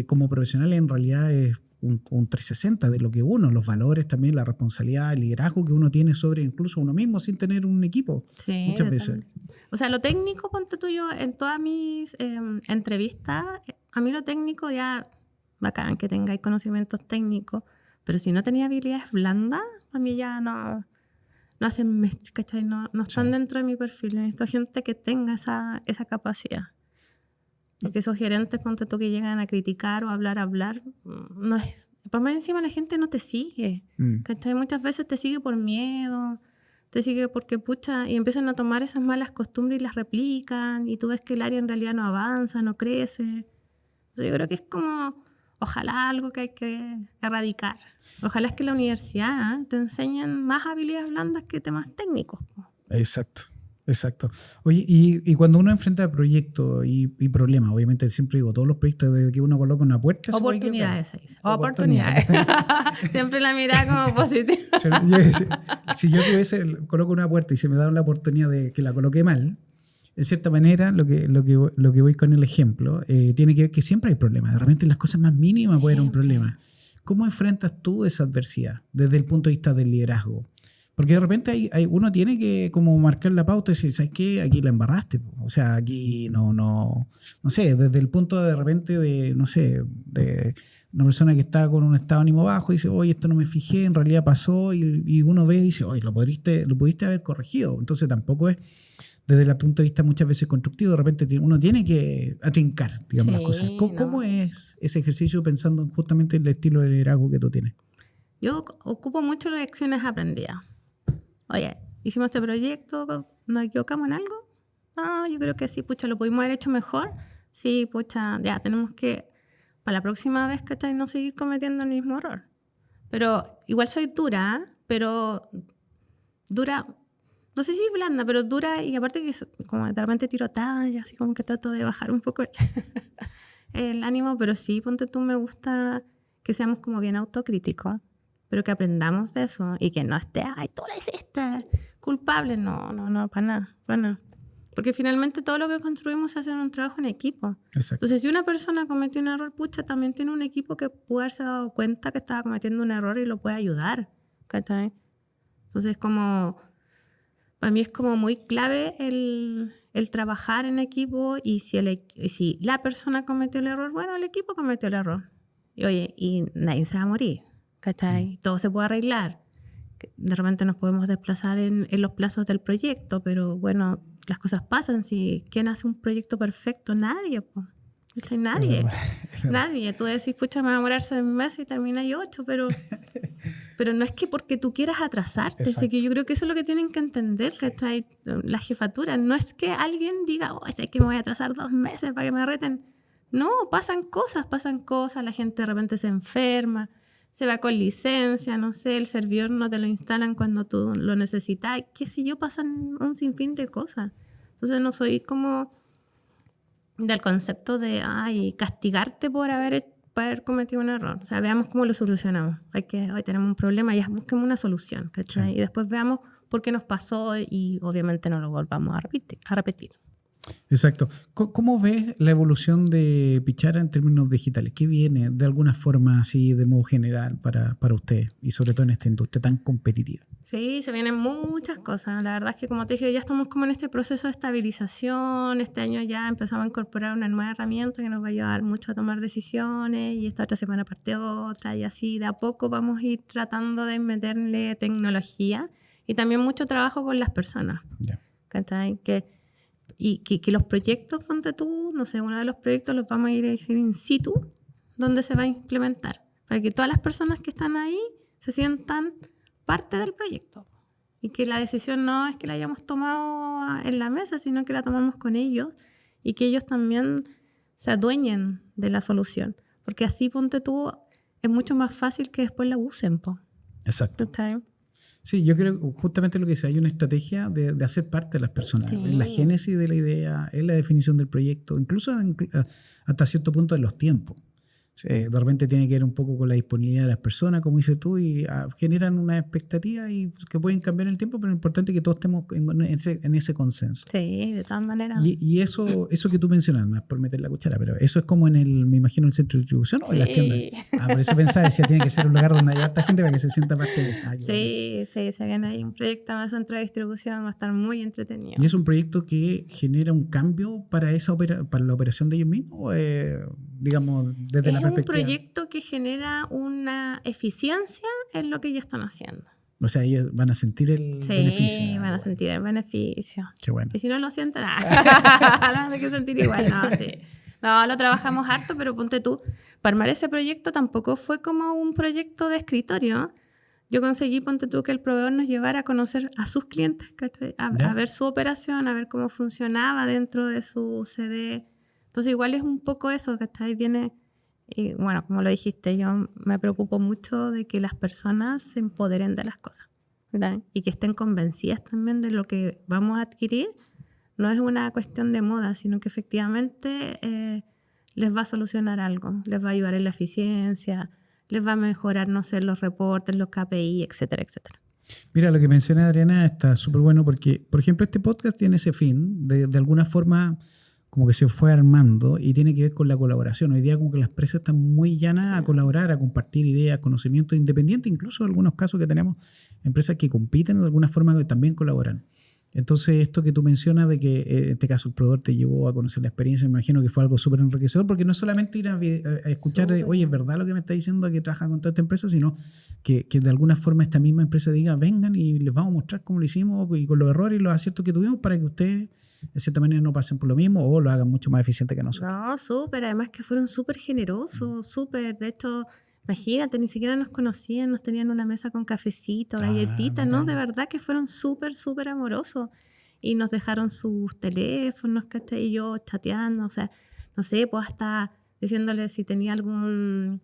como profesionales en realidad es un 360 de lo que uno, los valores también, la responsabilidad, el liderazgo que uno tiene sobre incluso uno mismo sin tener un equipo, sí, muchas veces. O sea, lo técnico, ponte tú, yo en todas mis entrevistas, a mí lo técnico ya, bacán que tengáis conocimientos técnicos, pero si no tenía habilidades blandas, a mí ya no hacen match, ¿cachai? No están dentro de mi perfil. Necesito gente que tenga esa capacidad. Porque esos gerentes, ponte tú, que llegan a criticar o hablar, no es... Por más encima la gente no te sigue. ¿Cachai? Muchas veces te sigue por miedo, te sigue porque, pucha, y empiezan a tomar esas malas costumbres y las replican, y tú ves que el área en realidad no avanza, no crece. Entonces yo creo que es como... Ojalá algo que hay que erradicar. Ojalá es que la universidad te enseñen más habilidades blandas que temas técnicos. Exacto. Oye, y cuando uno enfrenta proyectos y problemas, obviamente siempre digo, todos los proyectos desde que uno coloca una puerta... Oportunidades, se dice. Oportunidades. Siempre la mirada como positiva. Si yo coloco una puerta y se me da la oportunidad de que la coloque mal, en cierta manera, lo que voy con el ejemplo, tiene que ver que siempre hay problemas. De repente las cosas más mínimas pueden haber un problema. ¿Cómo enfrentas tú esa adversidad desde el punto de vista del liderazgo? Porque de repente uno tiene que como marcar la pauta y decir, ¿sabes qué? Aquí la embarraste. O sea, aquí no sé, desde el punto de repente de, no sé, de una persona que está con un estado de ánimo bajo y dice, oye, esto no me fijé, en realidad pasó, y uno ve y dice, oye, lo pudiste haber corregido. Entonces tampoco es desde el punto de vista muchas veces constructivo, de repente uno tiene que atrincar, digamos, las cosas. ¿Cómo es ese ejercicio pensando justamente en el estilo de liderazgo que tú tienes? Yo ocupo mucho las lecciones aprendidas. Oye, hicimos este proyecto, ¿nos equivocamos en algo? Yo creo que sí, pucha, lo pudimos haber hecho mejor. Sí, pucha, ya, tenemos que, para la próxima vez, ¿cachai? No seguir cometiendo el mismo error. Pero igual soy dura, pero dura... No sé si es blanda, pero dura, y aparte que como de repente tiro talla, así como que trato de bajar un poco el ánimo, pero sí, ponte tú, me gusta que seamos como bien autocríticos, pero que aprendamos de eso y que no esté, ay, tú lo hiciste, culpable. No, para nada. Porque finalmente todo lo que construimos se hace en un trabajo en equipo. Exacto. Entonces, si una persona cometió un error, pucha, también tiene un equipo que pudo haberse dado cuenta que estaba cometiendo un error y lo puede ayudar, ¿cachai? Entonces, como para mí es como muy clave el trabajar en equipo y si la persona cometió el error, bueno, el equipo cometió el error. Y oye, y nadie se va a morir, ¿cachai? Todo se puede arreglar. De repente nos podemos desplazar en los plazos del proyecto, pero bueno, las cosas pasan. ¿Quién hace un proyecto perfecto? Nadie, pues. Nadie. Nadie. Tú decís, pucha, me va a demorar 6 meses y termina y 8, pero no es que porque tú quieras atrasarte. Así que yo creo que eso es lo que tienen que entender, que está ahí, la jefatura. No es que alguien diga, oh, es que me voy a atrasar 2 meses para que me reten. No, pasan cosas. La gente de repente se enferma, se va con licencia, no sé, el servidor no te lo instalan cuando tú lo necesitas, qué sé yo, pasan un sinfín de cosas. Entonces no soy como del concepto de castigarte por haber cometido un error. O sea, veamos cómo lo solucionamos. Hoy tenemos un problema, ya busquemos una solución, ¿cachai? Sí. Y después veamos por qué nos pasó y obviamente no lo volvamos a repetir. Exacto. ¿Cómo ves la evolución de Pichara en términos digitales? ¿Qué viene de alguna forma así de modo general para usted y sobre todo en esta industria tan competitiva? Sí, se vienen muchas cosas. La verdad es que, como te dije, ya estamos como en este proceso de estabilización. Este año ya empezamos a incorporar una nueva herramienta que nos va a ayudar mucho a tomar decisiones y esta otra semana parte otra y así de a poco vamos a ir tratando de meterle tecnología y también mucho trabajo con las personas. Yeah. ¿Cachai? Que los proyectos, ponte tú, no sé, uno de los proyectos los vamos a ir a decir in situ, donde se va a implementar, para que todas las personas que están ahí se sientan parte del proyecto y que la decisión no es que la hayamos tomado en la mesa, sino que la tomamos con ellos y que ellos también se adueñen de la solución, porque así, ponte tú, es mucho más fácil que después la usen, po. Exacto. Sí, yo creo justamente lo que dice, hay una estrategia de hacer parte de las personas, sí, en la génesis de la idea, en la definición del proyecto, incluso hasta cierto punto en los tiempos. De repente tiene que ver un poco con la disponibilidad de las personas, como dices tú, y generan una expectativa y que pueden cambiar en el tiempo, pero lo importante es que todos estemos en ese consenso. Sí, de todas maneras. Y eso que tú mencionas, más por meter la cuchara, pero eso es como me imagino, el centro de distribución o en las tiendas. Por eso pensaba, decía, tiene que ser un lugar donde haya harta gente para que se sienta parte. Sí, se viene ahí un proyecto en el centro de distribución, va a estar muy entretenido. ¿Y es un proyecto que genera un cambio para para la operación de ellos mismos? Digamos, desde la perspectiva. Es un proyecto que genera una eficiencia en lo que ellos están haciendo. O sea, ellos van a sentir el beneficio. Sí, van a sentir el beneficio. Qué bueno. Y si no lo sienten, no van a que sentir igual. No, lo trabajamos harto, pero ponte tú, para armar ese proyecto tampoco fue como un proyecto de escritorio. Yo conseguí, ponte tú, que el proveedor nos llevara a conocer a sus clientes, a ver su operación, a ver cómo funcionaba dentro de su CD. Entonces igual es un poco eso, ¿cachai? Viene, y bueno, como lo dijiste, yo me preocupo mucho de que las personas se empoderen de las cosas, ¿verdad? Y que estén convencidas también de lo que vamos a adquirir. No es una cuestión de moda, sino que efectivamente les va a solucionar algo, les va a ayudar en la eficiencia, les va a mejorar, no sé, los reportes, los KPI, etcétera, etcétera. Mira, lo que menciona Adriana está súper bueno porque, por ejemplo, este podcast tiene ese fin, de alguna forma como que se fue armando y tiene que ver con la colaboración. Hoy día como que las empresas están muy llanas a colaborar, a compartir ideas, conocimientos independientes, incluso en algunos casos que tenemos empresas que compiten de alguna forma que también colaboran. Entonces, esto que tú mencionas de que en este caso el proveedor te llevó a conocer la experiencia, me imagino que fue algo súper enriquecedor, porque no es solamente ir a escuchar de, oye, es verdad lo que me está diciendo que trabaja con toda esta empresa, sino que de alguna forma esta misma empresa diga, vengan y les vamos a mostrar cómo lo hicimos y con los errores y los aciertos que tuvimos para que ustedes de cierta manera no pasen por lo mismo o lo hagan mucho más eficiente que nosotros. No, súper, además que fueron súper generosos, súper, de hecho, imagínate, ni siquiera nos conocían, nos tenían una mesa con cafecito, galletitas, ¿no? De verdad que fueron súper, súper amorosos y nos dejaron sus teléfonos, ¿cachai? Y yo chateando, o sea, no sé, pues hasta diciéndole si tenía alguna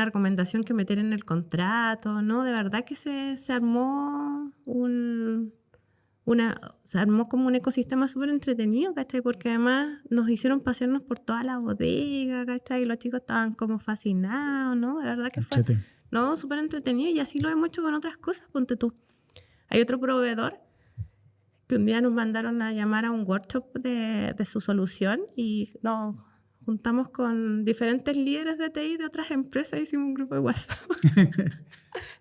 recomendación que meter en el contrato, ¿no? De verdad que se armó se armó como un ecosistema súper entretenido, ¿cachai? Porque además nos hicieron pasearnos por toda la bodega, ¿cachai? Y los chicos estaban como fascinados, ¿no? De verdad que fue súper entretenido y así lo hemos hecho con otras cosas, ponte tú. Hay otro proveedor que un día nos mandaron a llamar a un workshop de su solución y nos juntamos con diferentes líderes de TI de otras empresas y hicimos un grupo de WhatsApp.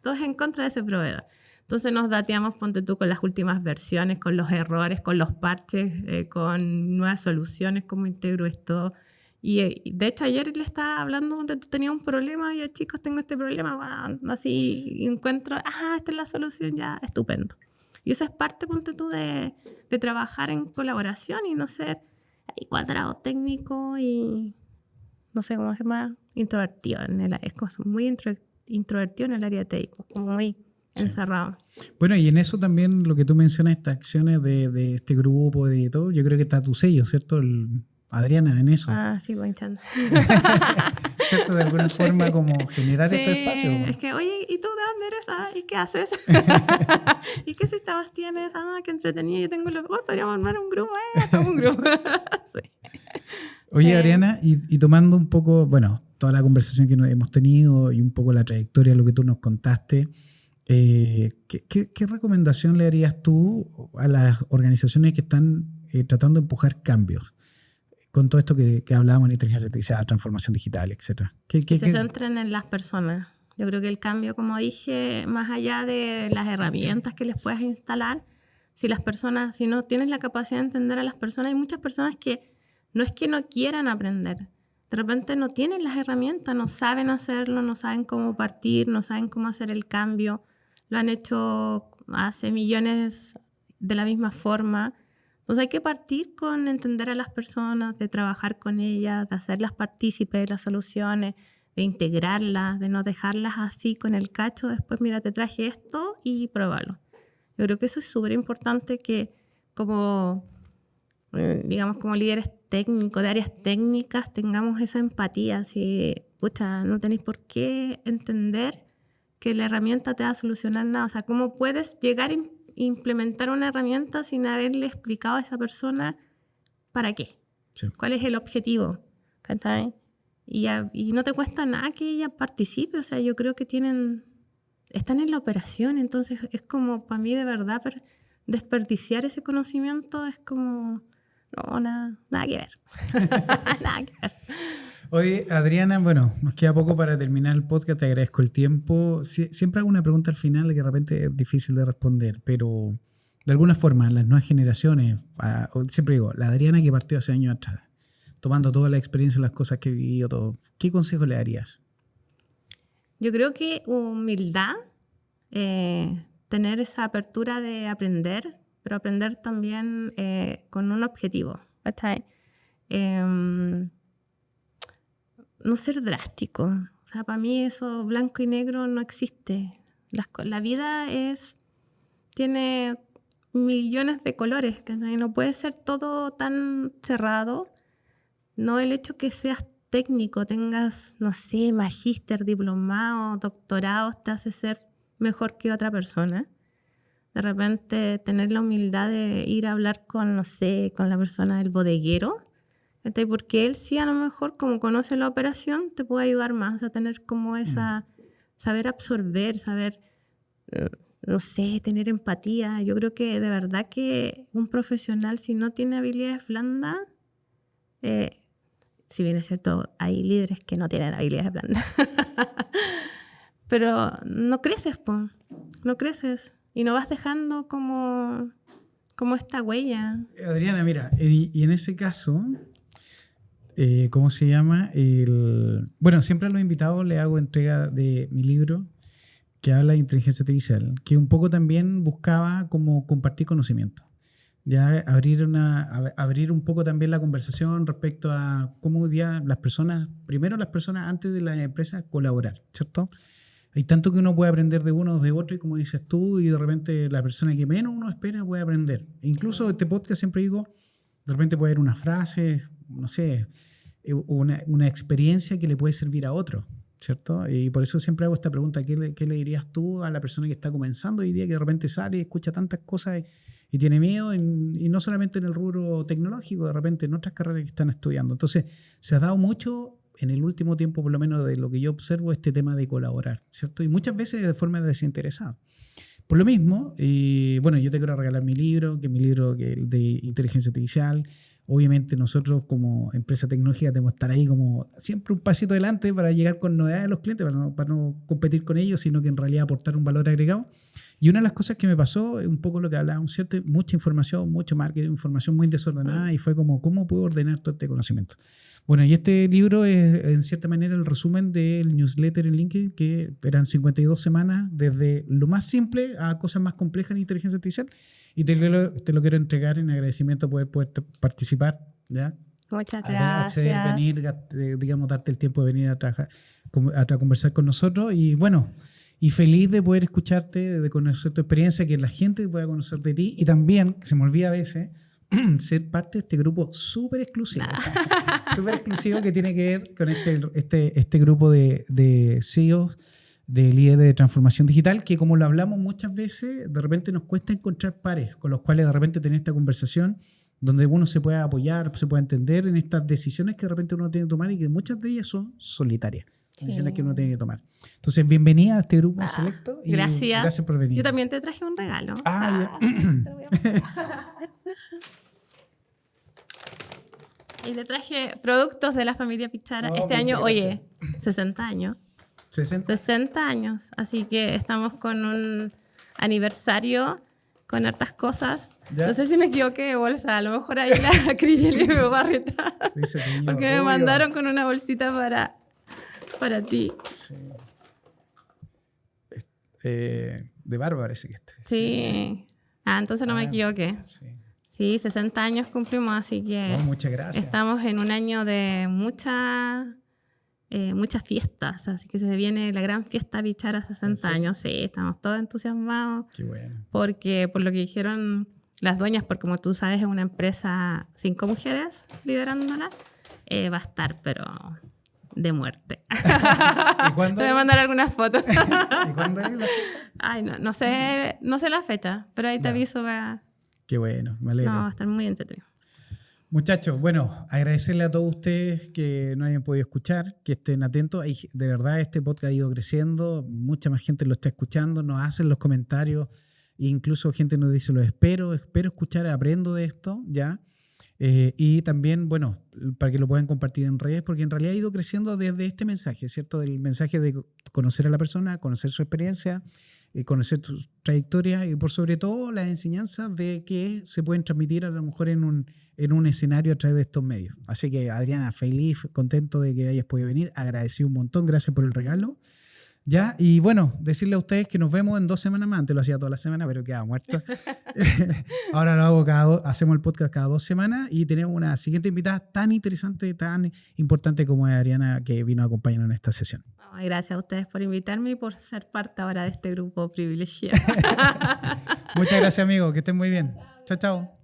Todos en contra de ese proveedor. Entonces nos dateamos, ponte tú, con las últimas versiones, con los errores, con los parches, con nuevas soluciones, cómo integro esto. Y de hecho ayer le estaba hablando, ponte tú, tenía un problema, y yo, chicos, tengo este problema, bueno, así y encuentro, esta es la solución, ya, estupendo. Y esa es parte, ponte tú, de trabajar en colaboración y no ser ahí cuadrado técnico y no sé cómo se llama, introvertido. Es como muy introvertido en el área de TI, como muy encerrado. Bueno, y en eso también lo que tú mencionas, estas acciones de este grupo, de todo, yo creo que está tu sello, ¿cierto? Adriana, en eso. Sí, voy echando. ¿Cierto? De alguna forma como generar estos espacios. Es que, oye, ¿y tú de dónde eres? ¿Y qué haces? ¿Y qué sistemas tienes? Qué entretenido. Yo tengo podríamos armar un grupo. Un grupo. Sí. Oye, Adriana, y tomando un poco, bueno, toda la conversación que hemos tenido y un poco la trayectoria, lo que tú nos contaste, ¿qué recomendación le harías tú a las organizaciones que están tratando de empujar cambios con todo esto que hablábamos en inteligencia artificial, transformación digital, etcétera? Que se centren en las personas. Yo creo que el cambio, como dije, más allá de las herramientas que les puedas instalar, si no tienes la capacidad de entender a las personas, hay muchas personas que no es que no quieran aprender, de repente no tienen las herramientas, no saben hacerlo, no saben cómo partir, no saben cómo hacer el cambio, lo han hecho hace millones de la misma forma. Entonces hay que partir con entender a las personas, de trabajar con ellas, de hacerlas partícipes de las soluciones, de integrarlas, de no dejarlas así con el cacho, después mira, te traje esto y pruébalo. Yo creo que eso es súper importante, que como líderes técnicos, de áreas técnicas, tengamos esa empatía. Si, no tenéis por qué entender que la herramienta te va a solucionar nada. O sea, ¿cómo puedes llegar a implementar una herramienta sin haberle explicado a esa persona para qué? Sí. ¿Cuál es el objetivo? ¿Cachai? Y no te cuesta nada que ella participe. O sea, yo creo que están en la operación, entonces es como, para mí de verdad, desperdiciar ese conocimiento es como, no, nada que ver. Nada que ver. Oye, Adriana, bueno, nos queda poco para terminar el podcast, te agradezco el tiempo. Siempre hago una pregunta al final que de repente es difícil de responder, pero de alguna forma las nuevas generaciones, siempre digo, la Adriana que partió hace años atrás, tomando toda la experiencia, las cosas que he vivido, todo, ¿qué consejo le darías? Yo creo que humildad, tener esa apertura de aprender, pero aprender también con un objetivo. ¿Cachai? No ser drástico. O sea, para mí eso blanco y negro no existe. La vida tiene millones de colores. ¿Cachai? No puede ser todo tan cerrado. No el hecho que seas técnico, tengas, no sé, magíster, diplomado, doctorado, te hace ser mejor que otra persona. De repente tener la humildad de ir a hablar con, no sé, con la persona del bodeguero, porque él sí a lo mejor, como conoce la operación, te puede ayudar más. O sea, tener como saber absorber, saber, no sé, tener empatía. Yo creo que de verdad que un profesional, si no tiene habilidades blandas, si bien es cierto, hay líderes que no tienen habilidades blandas, pero no creces, no creces y no vas dejando como esta huella. Adriana, mira, y en ese caso, ¿cómo se llama? Bueno, siempre a los invitados le hago entrega de mi libro que habla de inteligencia artificial, que un poco también buscaba como compartir conocimiento. Ya abrir un poco también la conversación respecto a cómo hoy día las personas antes de las empresas colaborar, ¿cierto? Hay tanto que uno puede aprender de uno o de otro, y como dices tú, y de repente la persona que menos uno espera puede aprender. E incluso este podcast siempre digo, de repente puede haber una frase, no sé, una experiencia que le puede servir a otro, ¿cierto? Y por eso siempre hago esta pregunta, ¿qué le dirías tú a la persona que está comenzando hoy día, que de repente sale y escucha tantas cosas y tiene miedo, y no solamente en el rubro tecnológico, de repente en otras carreras que están estudiando? Entonces, se ha dado mucho en el último tiempo, por lo menos de lo que yo observo, este tema de colaborar, ¿cierto? Y muchas veces de forma desinteresada. Por lo mismo, bueno, yo te quiero regalar mi libro, que es mi libro de inteligencia artificial. Obviamente nosotros como empresa tecnológica tenemos que estar ahí como siempre un pasito adelante para llegar con novedades a los clientes, para no competir con ellos, sino que en realidad aportar un valor agregado. Y una de las cosas que me pasó es un poco lo que hablábamos, ¿cierto? Mucha información, mucho marketing, información muy desordenada, y fue como, ¿cómo puedo ordenar todo este conocimiento? Bueno, y este libro es en cierta manera el resumen del newsletter en LinkedIn, que eran 52 semanas, desde lo más simple a cosas más complejas en inteligencia artificial. Y te lo quiero entregar en agradecimiento por poder participar, ¿ya? Muchas Acceder, gracias. venir, digamos, darte el tiempo de venir a trabajar, a conversar con nosotros. Y bueno, y feliz de poder escucharte, de conocer tu experiencia, que la gente pueda conocer de ti. Y también, que se me olvida a veces, ser parte de este grupo súper exclusivo. Súper exclusivo, que tiene que ver con este grupo de CEOs, de líderes de transformación digital, que como lo hablamos muchas veces, de repente nos cuesta encontrar pares con los cuales de repente tener esta conversación donde uno se pueda apoyar, se pueda entender en estas decisiones que de repente uno tiene que tomar, y que muchas de ellas son solitarias. Sí. Decisiones que uno tiene que tomar. Entonces, bienvenida a este grupo selecto. Y gracias por venir. Yo también te traje un regalo. Ya. Te lo voy a mostrar. Y le traje productos de la familia Pichara. Este año, gracias. 60 años. 60 años. Así que estamos con un aniversario con hartas cosas. ¿Ya? No sé si me equivoqué de bolsa. A lo mejor ahí la Crigeli me va a retar. Porque me mandaron con una bolsita para ti. Sí. De Bárbara parece que este. Sí. Entonces no me equivoqué. Sí, 60 años cumplimos, así que muchas gracias. Estamos en un año de muchas fiestas, así que se viene la gran fiesta Pichara 60 años. Sí, estamos todos entusiasmados. Qué bueno. Porque por lo que dijeron las dueñas, porque como tú sabes es una empresa 5 mujeres liderándola, va a estar, pero de muerte. ¿Y cuándo? Te voy a mandar algunas fotos. ¿Y cuándo es la fiesta? Ay, no sé la fecha, pero ahí te aviso. Qué bueno, me alegro. No, va a estar muy entretenido. Muchachos, bueno, agradecerle a todos ustedes que nos hayan podido escuchar, que estén atentos. De verdad, este podcast ha ido creciendo, mucha más gente lo está escuchando, nos hacen los comentarios, e incluso gente nos dice, espero escuchar, aprendo de esto, ¿ya? Y también, bueno, para que lo puedan compartir en redes, porque en realidad ha ido creciendo desde este mensaje, ¿cierto? Del mensaje de conocer a la persona, conocer su experiencia, conocer tu trayectoria, y por sobre todo las enseñanzas de que se pueden transmitir a lo mejor en un escenario a través de estos medios. Así que, Adriana, feliz, contento de que hayas podido venir, agradecido un montón, gracias por el regalo. ¿Ya? Y bueno, decirle a ustedes que nos vemos en 2 semanas más. Antes lo hacía toda la semana, pero quedaba muerto. Ahora lo hago hacemos el podcast cada 2 semanas, y tenemos una siguiente invitada tan interesante, tan importante como es Adriana, que vino a acompañarnos en esta sesión. Gracias a ustedes por invitarme y por ser parte ahora de este grupo privilegiado. Muchas gracias, amigo. Que estén muy bien. Chao, chao.